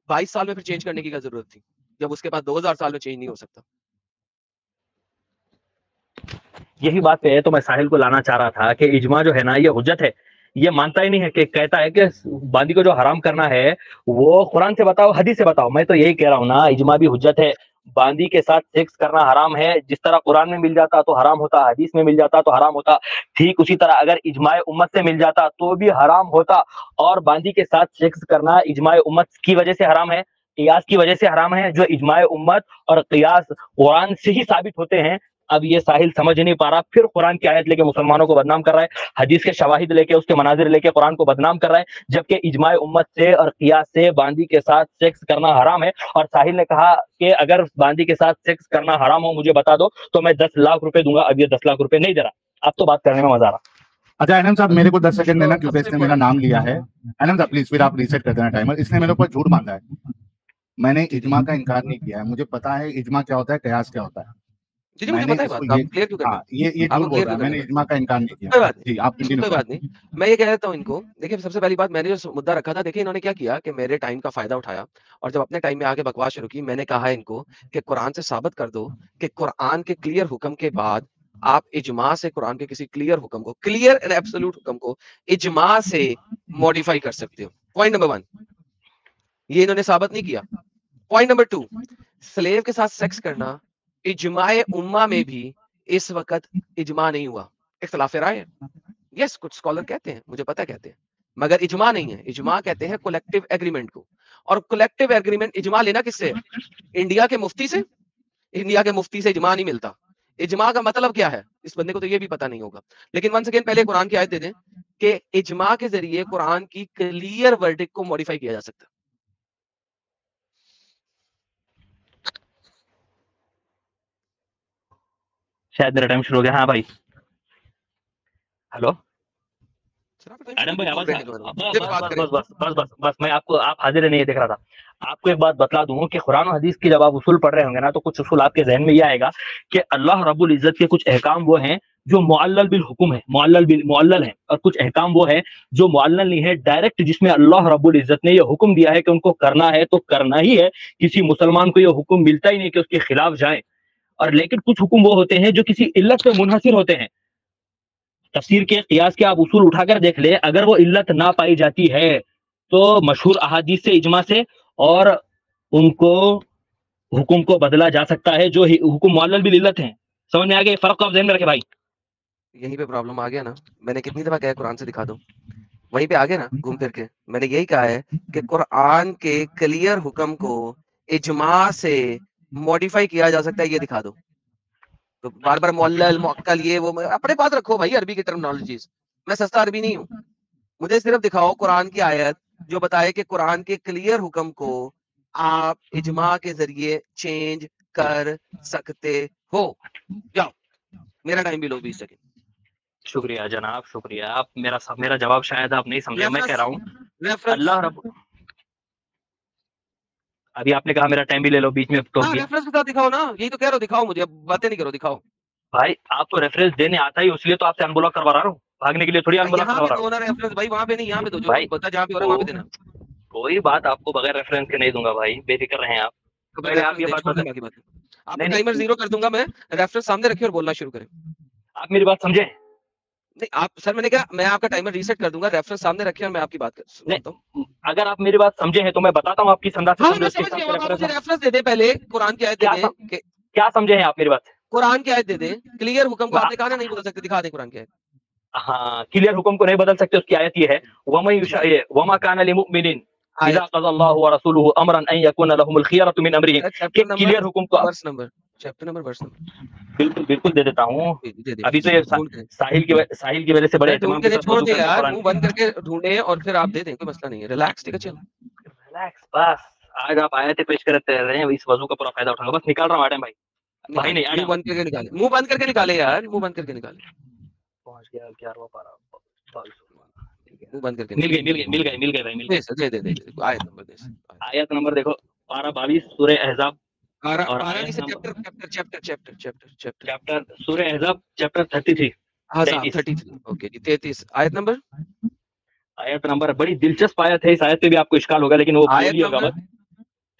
22 साल में फिर चेंज करने की क्या जरूरत थी, जब उसके बाद 2000 साल में चेंज नहीं हो सकता? यही बात पे है तो मैं साहिल को लाना चाह रहा था कि इजमा जो है ना, ये हुज्जत है। ये मानता ही नहीं है, कि कहता है कि बांदी को जो हराम करना है वो कुरान से बताओ, हदीस से बताओ। मैं तो यही कह रहा हूँ ना, इजमा भी हुज्जत है। बांदी के साथ सेक्स करना हराम है, जिस तरह कुरान में मिल जाता तो हराम होता, हदीस में मिल जाता तो हराम होता, ठीक उसी तरह अगर इजमाए उम्मत से मिल जाता तो भी हराम होता। और बांदी के साथ सेक्स करना इजमाए उम्मत की वजह से हराम है, कियास की वजह से हराम है। जो इजमाए उम्मत और कियास कुरान से ही साबित होते हैं। अब ये साहिल समझ नहीं पा रहा, फिर कुरान की आयत लेके मुसलमानों को बदनाम कर रहा है, हदीस के शवाहिद लेके, उसके मनाजिर लेके कुरान को बदनाम कर रहा है, जबकि इजमाए उम्मत से और कियास से बांदी के साथ सेक्स करना हराम है। और साहिल ने कहा कि अगर बांदी के साथ सेक्स करना हराम हो मुझे बता दो तो मैं 10 लाख रुपए दूंगा। अब ये 10 लाख रुपए नहीं दे रहा। अब तो बात करने में मजा आ रहा। अच्छा एडम साहब, मेरे को 10 सेकंड देना, क्योंकि सबसे इसने मेरा नाम लिया है। एडम साहब प्लीज, फिर आप रीसेट कर देना टाइमर। इसने मेरे ऊपर झूठ बांधा है। मैंने इजमा का इनकार नहीं किया है, मुझे पता है इजमा क्या होता है, कयास क्या होता है। जी मुझे मैंने पता है इसको बात, आप ये क्लियर क्यों कर रहे हाँ, हैं? ये आप झूठ बोल क्लियर रहा क्यों है। कर मैंने रहे हैं? इजमा का इनकार नहीं कोई किया। बात नहीं, जी आप कंटिन्यू कोई बात नहीं। मैं ये कह देता हूँ इनको, देखिए सबसे पहली बात, मैंने जो मुद्दा रखा था, देखिए इन्होंने क्या किया कि मेरे टाइम का फायदा उठाया, और जब अपने टाइम में आके बकवास शुरू की, मैंने कहा इनको कि कुरान से साबित कर दो कि कुरान के क्लियर हुक्म के बाद आप इजमा से कुरान के किसी क्लियर हुक्म को, क्लियर एंड एब्सोल्यूट हुक्म को इजमा से मॉडिफाई कर सकते हो। पॉइंट नंबर 1, ये इन्होंने साबित नहीं किया। पॉइंट नंबर 2, स्लेव के साथ सेक्स करना इजमाए उम्मा में भी इस वक्त इजमा नहीं हुआ, इख्तिलाफ राय है। यस, कुछ स्कॉलर कहते हैं, मुझे पता कहते हैं, मगर इजमा नहीं है। इजमा कहते हैं कलेक्टिव एग्रीमेंट को, और कलेक्टिव एग्रीमेंट इजमा लेना किससे है? इंडिया के मुफ्ती से। इंडिया के मुफ्ती से इजमा नहीं मिलता। इजमा का मतलब क्या है, इस बंदे को तो ये भी पता नहीं होगा। लेकिन वन सेकेंड, पहले कुरान की आयत दे दें कि इजमा के जरिए कुरान की क्लियर वर्डिक्ट को मॉडिफाई किया जा सकता है। शायद मेरा टाइम शुरू हो गया। हाँ भाई, हेलो एडम भाई, आवाज बस मैं आपको, आप हाजिर नहीं देख रहा था। आपको एक बात बतला दूं कि कुरान और हदीस की जब आप उसूल पढ़ रहे होंगे ना, तो कुछ उसूल आपके जहन में ये आएगा कि अल्लाह रब्बुल इज्जत के कुछ अहकाम वो हैं जो मुअल्लल बिल हुक्म है, मुअल्लल है, और कुछ अहकाम वो है जो मुअल्लल नहीं है, डायरेक्ट, जिसमें अल्लाह रब्बुल इज्जत ने ये हुक्म दिया है कि उनको करना है तो करना ही है। किसी मुसलमान को ये हुक्म मिलता ही नहीं कि उसके खिलाफ जाए। और लेकिन कुछ हुक्म वो होते हैं जो किसी इल्लत पे मुनहसिर होते हैं। तफसीर के कियास के आप उसूल उठाकर देख ले, अगर वो इल्लत ना पाई जाती है तो मशहूर अहादीस से, इजमा से, और उनको हुक्म को बदला जा सकता है जो हुक्म मुअल्लल बिल इल्लत है। समझ में आ गया? फर्क को आप ध्यान में रखे भाई। यहीं पे प्रॉब्लम आ गया ना, मैंने कितनी दफा कहा कुरान से दिखा दो, वहीं पे आ गया ना घूम फिर के। मैंने यही कहा है कि कुरान के क्लियर हुक्म को इजमा से मॉडिफाई किया जा सकता है, ये दिखा दो। तो बार बार मुअल्लल मुअक्कल ये वो अपने पास रखो भाई, अरबी की टर्मिनोलॉजीज। मैं सस्ता अरबी नहीं हूँ, मुझे सिर्फ दिखाओ कुरान की आयत जो बताए कि कुरान के क्लियर हुक्म को आप इजमा के जरिए चेंज कर सकते हो। जाओ, मेरा टाइम भी लो 20 सेकंड। शुक्रिया जनाब, शुक्रिया। आप मेरा जवाब शायद आप नहीं समझे। मैं कह रहा हूँ अल्लाह रब, अभी आपने कहा मेरा टाइम भी ले लो, बीच में टोक दिया। रेफरेंस के साथ दिखाओ ना, यही तो कह रहा हूँ, दिखाओ मुझे, अब बातें नहीं करो, दिखाओ। भाई आप तो रेफरेंस देने आता ही, इसलिए तो आपसे अनब्लॉक करवा रहा हूँ, भागने के लिए थोड़ी अनब्लॉक करवा रहा हूँ। रेफरेंस भाई वहां पे नहीं, यहाँ पे दो, जो भाई बता जहाँ पे हो रहा है वहां पे देना। कोई बात आपको बगैर रेफरेंस के नहीं दूंगा भाई, बेफिक्र रहें आप। पहले आप ये बात बाकी बात आपको टाइमर 0 कर दूंगा मैं, रेफरेंस सामने रखिए और बोलना शुरू करें। आप मेरी बात समझे? नहीं आप सर, मैंने कहा मैं आपका टाइमर रीसेट कर दूंगा, रेफरेंस सामने रखिए और मैं आपकी बात सुनता हूं। अगर आप मेरी बात समझे हैं तो मैं बताता हूं आपकी संदास से। मैं समझ गया, आप मुझे रेफरेंस दे दे पहले, कुरान की आयत दे दे। क्या समझे हैं आप मेरी बात? कुरान की आयत दे दे, क्लियर हुक्म को आपने कहा ना नहीं बदल सकते, दिखा दे कुरान की आयत। हाँ, क्लियर हुक्म को नहीं बदल सकते, उसकी आयत ये है, वमा कान लिमुमिनिन इज़ा क़ज़ल्लाहु व रसूलुहु अमरन अन यकुना लहुमुल खियरतु मिन अमरिहिम। क्लियर हुक्म को verse number, chapter number, verse number. बिल्कुल बिल्कुल दे देता हूँ। अभी तो ये साहिल की वजह से बड़े एहतमाम के साथ छोड़ दे यार, मुंह बंद करके ढूंढे और फिर आप दे दें, कोई मसला नहीं है, रिलैक्स, ठीक है, चल रिलैक्स। बस आज आप आयतें पेश करते रहे हैं, इस वजू का पूरा फायदा उठाऊंगा। बस निकाल रहा हूँ आडम भाई नहीं, मुंह बंद करके निकाले, मुंह बंद करके निकाले यार, मुंह बंद करके निकाले। पहुंच गया 11वां पारा, मुंह बंद करके मिल गए भाई, दे आयत नंबर दे। आयत नंबर देखो, पारा 22 सूरह अहज़ाब, चैप्टर सूरह अहज़ाब चैप्टर 33। हाँ साहब 33, ओके जी 33। आयत नंबर बड़ी दिलचस्प आयत है, इस आयत पे भी आपको इश्काल होगा, लेकिन वो बोलिएगा मत।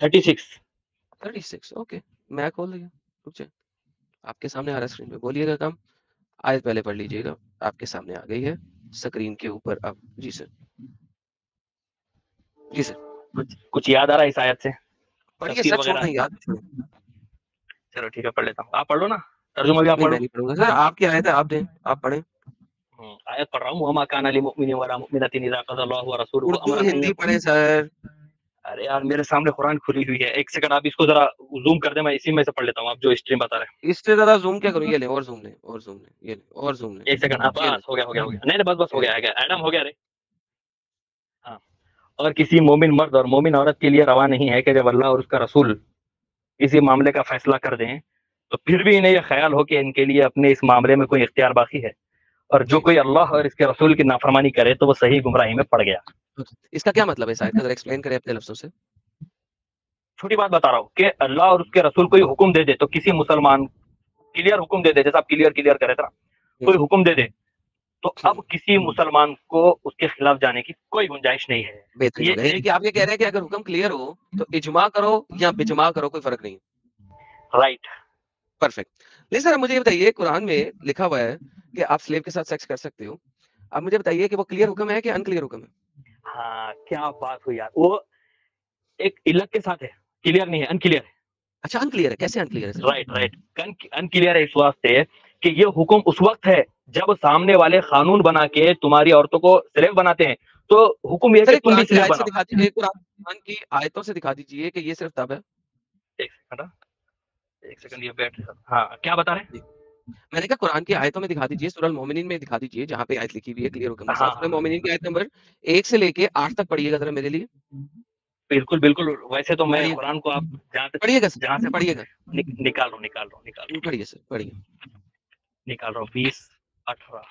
36, ओके, मैं खोल दिया, रुक जाए, आपके सामने आ रहा है स्क्रीन पे, बोलिएगा काम। आयत पहले पढ़ लीजिएगा, आपके सामने आ गई है स्क्रीन के ऊपर अब। जी सर, जी सर। कुछ याद आ रहा है इस आयत से? पढ़िए सर, छोड़ याद। चलो ठीक है, पढ़ लेता हूँ, आप पढ़ लो ना, तर्जुमा भी आप पढ़ो। नहीं पढ़ूंगा सर, आपकी आयत है, आप दें, आप पढ़ें। आयत पढ़ रहा हूँ, वमा कान लिमुमिनिन वला मुमिनतिन इज़ा क़ज़ल्लाहु व रसूलुहु अमरन। हिंदी पढ़े सर। अरे यार मेरे सामने कुरान खुली हुई है, एक सेकंड आप इसको जरा जूम कर दे, मैं इसी में से पढ़ लेता हूँ, आप जो स्ट्रीम बता रहे हैं। इससे ज्यादा जूम क्या करूँ? ये ले, और जूम ले, और जूम ले, ये ले, और जूम ले। एक सेकंड, बस हो गया। नहीं बस हो गया एडम, हो गया रे। हाँ, और किसी मोमिन मर्द और मोमिन औरत के लिए रवा नहीं है कि जब अल्लाह और उसका रसूल किसी मामले का फैसला कर दें तो फिर भी इन्हें यह ख्याल हो कि इनके लिए अपने इस मामले में कोई इख्तियार बाकी है, और जो कोई अल्लाह और इसके रसूल की नाफरमानी करे तो वो सही गुमराही में पड़ गया। इसका क्या मतलब है शायद, अगर एक्सप्लेन करें अपने लफ्जों से। छोटी बात बता रहा हूँ कि अल्लाह और उसके रसूल कोई हुक्म दे दे तो किसी मुसलमान क्लियर हुक्म दे दे, जैसा आप क्लियर करे था, कोई हुक्म दे दे तो अब किसी मुसलमान को उसके खिलाफ जाने की कोई गुंजाइश नहीं है। ये कि आप ये कह रहे हैं कि अगर हुक्म क्लियर हो तो इजमा करो या बिजमा करो, कोई फर्क नहीं। Right, perfect. नहीं सर, मुझे ये बताइए, कुरान में लिखा हुआ है कि आप स्लेव के साथ सेक्स कर सकते हो, आप मुझे बताइए कि वो क्लियर हुक्म है कि अनक्लियर हुक्म है? हाँ, क्या बात हुई यार, वो एक इल्लत के साथ है, क्लियर नहीं है, अनक्लियर है। अच्छा, अनक्लियर है, कैसे अनक्लियर है? राइट, अनक्लियर है इस वास्ते कि ये हुक्म उस वक्त है जब सामने वाले कानून बना के तुम्हारी औरतों को स्लेव बनाते हैं, तो हुक्म ये कि तुम भी स्लेव बनाओ। दिखा दीजिए, कुरान की आयतों से दिखा दीजिए कि ये सिर्फ तब है। एक सेकंड ये बैठ। हाँ, क्या बता रहे हैं? मैंने कहा कुरान की आयतों में दिखा दीजिए, सूरह मोमिनीन में दिखा दीजिए, जहाँ पे आयत लिखी हुई है क्लियर हुक्म के साथ। सूरह मोमिनीन की आयत नंबर 1 से लेके 8 तक पढ़िएगा जरा मेरे लिए। बिल्कुल। वैसे तो मैं कुरान को आप पढ़िएगा, जहाँ से पढ़िएगा। निकाल रहा हूँ। पढ़िए सर, पढ़िए। निकाल रहा हूँ 20-18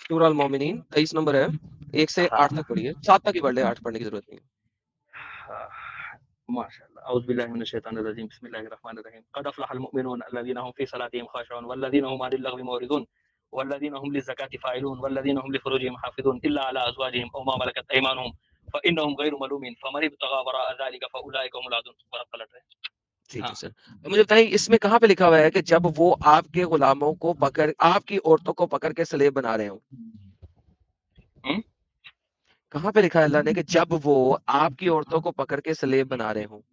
सूरह मोमिनीन 23 नंबर है, 1 से 8 तक पढ़िए, 7 तक ही पढ़ ले, 8 पढ़ने की जरूरत नहीं है। माशाअल्लाह। औज़ु बिल्लाहि मिनश शैतानिर रजीम, बिस्मिल्लाहिर रहमानिर रहीम। क़द अफ़लहल मुमिनून अल्लज़ीना हुम फ़ी सलातिहिम ख़ाशिऊन वल्लज़ीना हुम अनिल लग़्वी मुअरिदून वल्लज़ीना हुम लिज़्ज़काति फ़ाइलून वल्लज़ीना हुम लिफ़ुरूजिहिम हाफ़िज़ून इल्ला अला अज़वाजिहिम अव मा मलकत अयमानुहुम फ़इन्नहुम ग़ैरु मलूमिन फ़मन इब्तग़ा वराअ ज़ालिका फ़उलाइका हुमुल आदून। ठीक है हाँ। सर। तो मुझे बताइए इसमें कहाँ पे लिखा हुआ है कि जब वो आपके गुलामों को पकड़ आपकी औरतों को पकड़ के स्लेव बना रहे हो? कहाँ पे लिखा है अल्लाह ने कि जब वो आपकी औरतों को पकड़ के स्लेव बना रहे हो?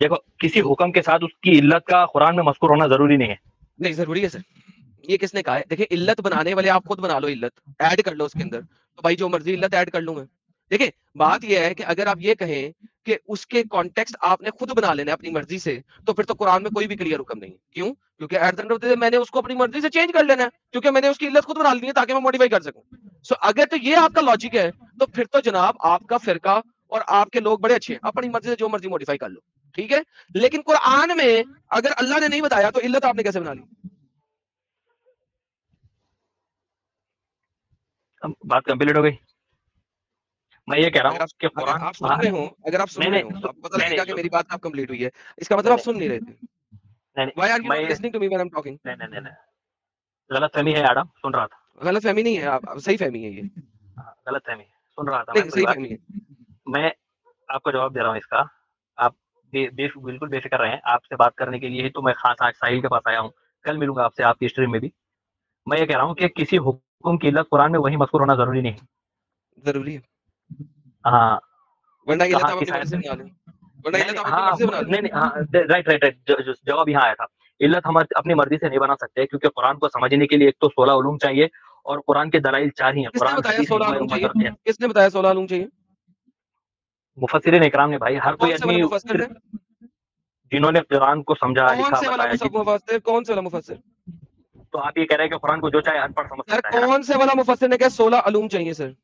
देखो, किसी हुक्म के साथ उसकी इल्लत का कुरान में मज़कूर होना जरूरी नहीं है। नहीं जरूरी है सर। ये किसने कहा है? देखिए इल्लत बनाने वाले आप खुद बना लो, इल्लत ऐड कर लो उसके अंदर, तो भाई जो मर्जी इल्लत ऐड कर लूं मैं। देखिए बात ये है कि अगर आप ये कहें कि उसके कॉन्टेक्स्ट आपने खुद बना लेना है अपनी मर्जी से, तो फिर तो कुरान में कोई भी क्लियर हुक्म नहीं है। क्यों? क्योंकि at the end of the day मैंने उसको अपनी मर्जी से चेंज कर लेना है, क्योंकि मैंने उसकी इल्लत खुद बना ली है ताकि मैं मॉडिफाई कर सकूं। सो अगर तो ये आपका लॉजिक है, तो फिर तो जनाब आपका फिरका और आपके लोग बड़े अच्छे हैं, अपनी मर्जी से जो मर्जी मॉडिफाई कर लो, ठीक है। लेकिन कुरान में अगर अल्लाह ने नहीं बताया तो इल्लत आपने कैसे बना ली? बात कंप्लीट हो गई। मैं ये कह रहा अगर हूँ आप कि अगर कुरान आप सुन रहे हो अगर आप सुन नहीं रहे नहीं हो तो सु- आपको पता नहीं लगेगा नहीं कि मेरी बात आप कंप्लीट हुई है। इसका मतलब नहीं आप सुन नहीं रहे थे। नहीं व्हाई आर यू मैं not listening to me when I am talking? नहीं नहीं नहीं नहीं, गलत फहमी है आडम, सुन रहा था। गलत फहमी नहीं है, आप सही फहमी है ये। हाँ, गलत फहमी है, सुन रहा था मैं नहीं पूरी सही बात। फहमी है। मैं आपको जवाब दे रहा हूँ इसका। आप बिल्कुल बेफिक्र रहें, आपसे बात करने के लिए ही तो मैं खास आज साहिल के पास आया हूँ। कल मिलूंगा आपसे आपकी स्ट्रीम में भी। मैं ये कह रहा हूँ कि किसी हुक्म की इल्लत कुरान में वही मज़कूर होना जरूरी नहीं है। जरूरी है, हाँ, वरना इल्लत कहाँ आप किस अपनी आयत मर्जी से में? बना लो, वरना नहीं इल्लत नहीं, आप अपनी हाँ मर्जी से बना लो। नहीं नहीं, हाँ राइट राइट राइट, जवाब यहाँ आया था। इल्लत हम अपनी मर्जी से नहीं बना सकते, क्योंकि कुरान को समझने के लिए एक तो 16 उलूम चाहिए, और कुरान के दलाइल 4 ही हैं, किसने कुरान, बताया हदीस, 16 इजमा, आलूम उम्मत चाहिए? और क़ियास। किसने बताया 16 आलूम चाहिए? मुफस्सिरीन इकराम ने भाई, हर कोई कौन से वाले आदमी मुफस्सिर ने? जिन्होंने कुरान को समझा, कौन लिखा, से वाला बताया। मुफस्सिर? कौन से वाला मुफस्सिर? तो आप ये कह रहे हैं कि कुरान को जो चाहे अनपढ़ समझ सर सकता है ना? कौन से वाला मुफस्सिर ने कहा 16 आलूम चाहिए सर?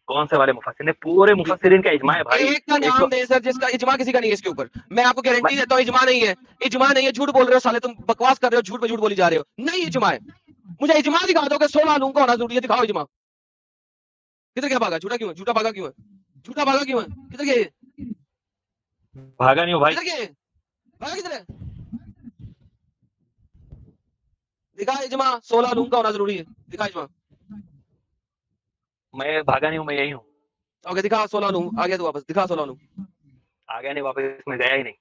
कौन से वाले मुफस्सिर ने? पूरे मुफस्सिरीन का इजमा है भाई। एक का एक नाम तो दे सर जिसका इजमा किसी का नहीं है इसके ऊपर। मैं आपको मैं, गारंटी देता हूँ इजमा नहीं है। इजमा नहीं है, झूठ बोल रहे हो साले, तुम बकवास कर रहे हो, झूठ पे झूठ बोली जा रहे हो। नहीं इजमा है। मुझे इजमा दिखा दो कि 16 आलूम का होना जरूरी है, दिखाओ इजमा। किधर क्या भागा? झूठा क्यों है? झूठा भागा क्यों है? झूठा भागा क्यों है? किधर गए? भागा नहीं हूँ भाई। किधर गए? भागा किधर है? दिखा इजमा, 16 आलूम का होना जरूरी है, दिखा इजमा। मैं भागा नहीं हूँ, मैं यही हूँ। ओके दिखा 16 आलूम, आ गया तू वापस, दिखा 16 आलूम। आ गया नहीं वापस, इसमें गया ही नहीं।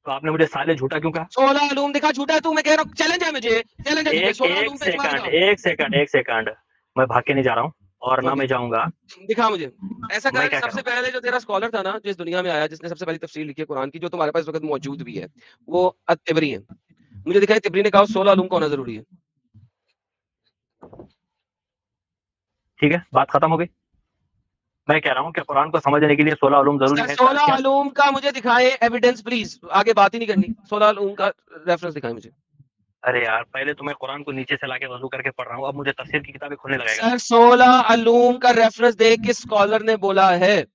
तो आपने मुझे साले झूठा क्यों कहा? 16 आलूम दिखा, झूठा है तू, मैं कह रहा हूँ, चैलेंज है मुझे, चैलेंज है तुझे, एक 16 एक आलूम पे इजमा सेकंड दिखा। एक सेकंड एक सेकंड, मैं भाग के नहीं जा रहा हूँ, और ना ओके मैं जाऊंगा। दिखा मुझे। ऐसा मैं कर, क्या सबसे करूँ? पहले जो तेरा स्कॉलर था ना, जो इस दुनिया में आया, जिसने सबसे पहली तफसीर लिखी है कुरान की, जो तुम्हारे पास इस वक्त मौजूद भी है, वो अत-तिबरी है। मुझे दिखाई तिबरी ने कहा 16 आलूम का होना जरूरी है। ठीक है, बात खत्म हो गई। मैं कह रहा हूँ कि कुरान को समझने के लिए 16 उलूम जरूरी सर है। 16 क्या? आलूम का मुझे दिखाए एविडेंस प्लीज, आगे बात ही नहीं करनी। 16 आलूम का रेफरेंस दिखाए मुझे। अरे यार, पहले तो मैं कुरान को नीचे से लाके वजू करके पढ़ रहा हूँ, अब मुझे तफसीर की किताबें खोलने लगेगा। सर 16 आलूम का रेफरेंस दे, किस स्कॉलर ने बोला है?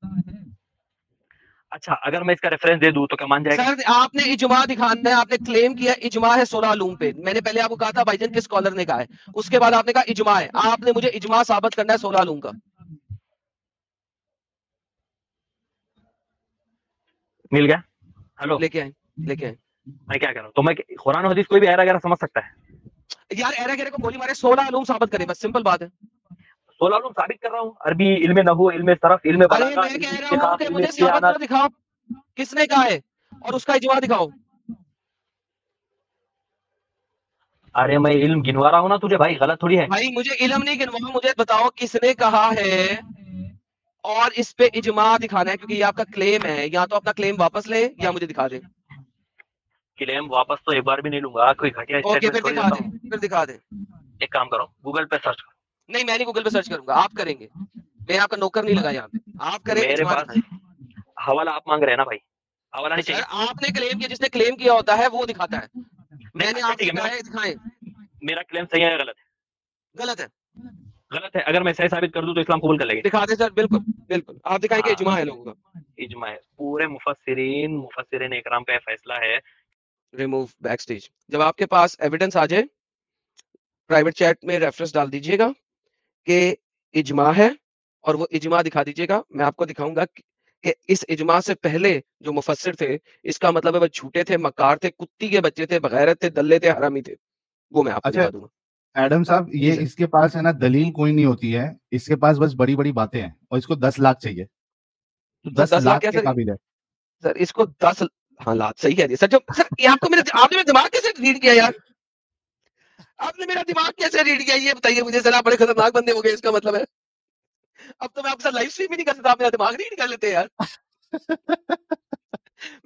अच्छा, अगर मैं इसका रेफरेंस दे दूं तो क्या मान जाएगा? सर आपने इजमा दिखाना है, आपने क्लेम किया इजमा है 16 आलूम पे। मैंने पहले आपको कहा था भाईजान किस स्कॉलर ने कहा है, उसके बाद आपने कहा इजमा है। आपने मुझे इजमा साबित करना है 16 आलूम का। मिल गया? हेलो, लेके आए, लेके आए। मैं क्या कह रहा हूँ? तो मैं कुरान और हदीस कोई भी ऐरा गैरा समझ सकता है। यार एरा गेरे को गोली मारे, 16 आलूम साबित करे, बस सिंपल बात है। 16 उलूम साबित कर रहा हूँ, अरबी, इल्मे नहू, इल्मे सरफ, इल्मे अरे बलागा, मैं इल्मे कह रहा हूँ इत्तिखाद, कि इल्मे मुझे साबित सियानत। कर दिखाओ किसने कहा है, और उसका इजमा दिखाओ। अरे मैं इल्म गिनवा रहा हूँ ना तुझे भाई, गलत थोड़ी है। भाई मुझे इल्म नहीं गिनवाओ, मुझे बताओ किसने कहा है, और इस पे इजमा दिखाना है, क्योंकि ये आपका क्लेम है। या तो अपना क्लेम वापस ले या मुझे दिखा दे। क्लेम वापस तो एक बार भी नहीं लूंगा, कोई घटिया ओके स्टेटमेंट फिर थोड़ी दिखा देता दे, हूँ। फिर दिखा दे। एक काम करो, गूगल पे सर्च करो। नहीं मैं नहीं गूगल पे सर्च करूंगा, आप करेंगे। मैं आपका नौकर नहीं लगा यहाँ पे, आप करें, मेरे इजमा पास दिखाएं। हवाला आप मांग रहे हैं ना भाई, हवाला तो नहीं सर चाहिए। आपने क्लेम किया, जिसने क्लेम किया होता है वो दिखाता है। मैंने अच्छा आपसे ठीक है, कहा है दिखाएं। मेरा क्लेम सही है या गलत है? गलत है। गलत है, अगर मैं सही साबित कर दूं तो इस्लाम कबूल कर लेंगे। दिखा दे सर, बिल्कुल बिल्कुल आप दिखाएं कि हाँ, इजमा है लोगों का। इजमा है, पूरे मुफस्सिरीन इकराम का फैसला है। Remove back stage. जब आपके पास एविडेंस आ जाए, प्राइवेट चैट में रेफरेंस डाल दीजिएगा कि इजमा है, और वो इजमा दिखा दीजिएगा। मैं आपको दिखाऊंगा कि इस इजमा से पहले जो मुफस्सिर थे, इसका मतलब है वो झूठे थे, मक्कार थे, कुत्ती के बच्चे थे, बगैरत थे, दल्ले थे, हरामी थे। वो मैं आपको अच्छा दिखा दूंगा। एडम साहब, जी ये सर। इसके पास है ना दलील कोई नहीं होती है, इसके पास बस बड़ी बड़ी बातें हैं और इसको 10 लाख चाहिए। तो सर 10 10 लाख लाख क्या के सर? काबिल है। सर इसको 10 हाँ लाख सही कह रही है सर। जो सर ये आपको आपने मेरा दिमाग कैसे रीड किया यार? आपने मेरा दिमाग कैसे रीड किया ये बताइए मुझे जरा। बड़े खतरनाक बंदे हो गए इसका मतलब है। अब तो मैं आपके साथ लाइव स्ट्रीम भी नहीं कर सकता, आप मेरा दिमाग रीड कर लेते हैं यार।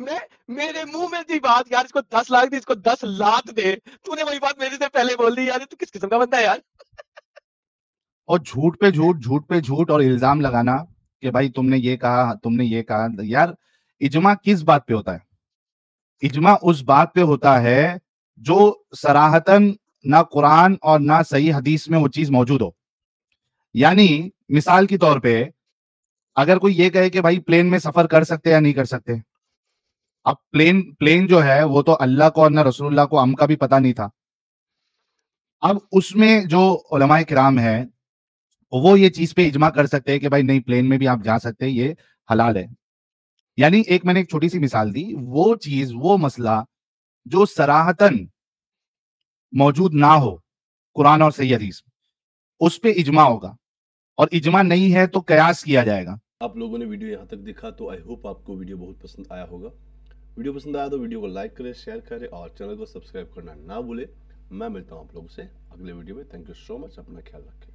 मैं मेरे मुंह में थी बात यार, इसको 10 लाख दे, इसको 10 लाख दे। तूने वही बात मेरे से पहले बोल दी यार। तू किस किस्म का बंदा है यार? और झूठ पे झूठ, झूठ पे झूठ और इल्जाम लगाना कि भाई तुमने ये कहा, तुमने ये कहा। यार इजमा किस बात पे होता है? इजमा उस बात पे होता है जो सराहतन ना कुरान और ना सही हदीस में वो चीज मौजूद हो। यानी मिसाल के तौर पे अगर कोई ये कहे कि भाई प्लेन में सफर कर सकते या नहीं कर सकते। अब प्लेन जो है वो तो अल्लाह को और ना रसूलुल्लाह को हम का भी पता नहीं था। अब उसमें जो उलमाए किराम है वो ये चीज पे इजमा कर सकते हैं कि भाई नहीं, प्लेन में भी आप जा सकते हैं, ये हलाल है। यानी एक मैंने एक छोटी सी मिसाल दी, वो चीज, वो मसला जो सराहतन मौजूद ना हो कुरान और सही हदीस, उस पे इजमा होगा। और इजमा नहीं है तो कयास किया जाएगा। आप लोगों ने वीडियो यहाँ तक देखा तो आई होप आपको वीडियो बहुत पसंद आया होगा। वीडियो पसंद आया तो वीडियो को लाइक करें, शेयर करें और चैनल को सब्सक्राइब करना ना भूलें। मैं मिलता हूँ आप लोगों से अगले वीडियो में। Thank you so much. अपना ख्याल रखें।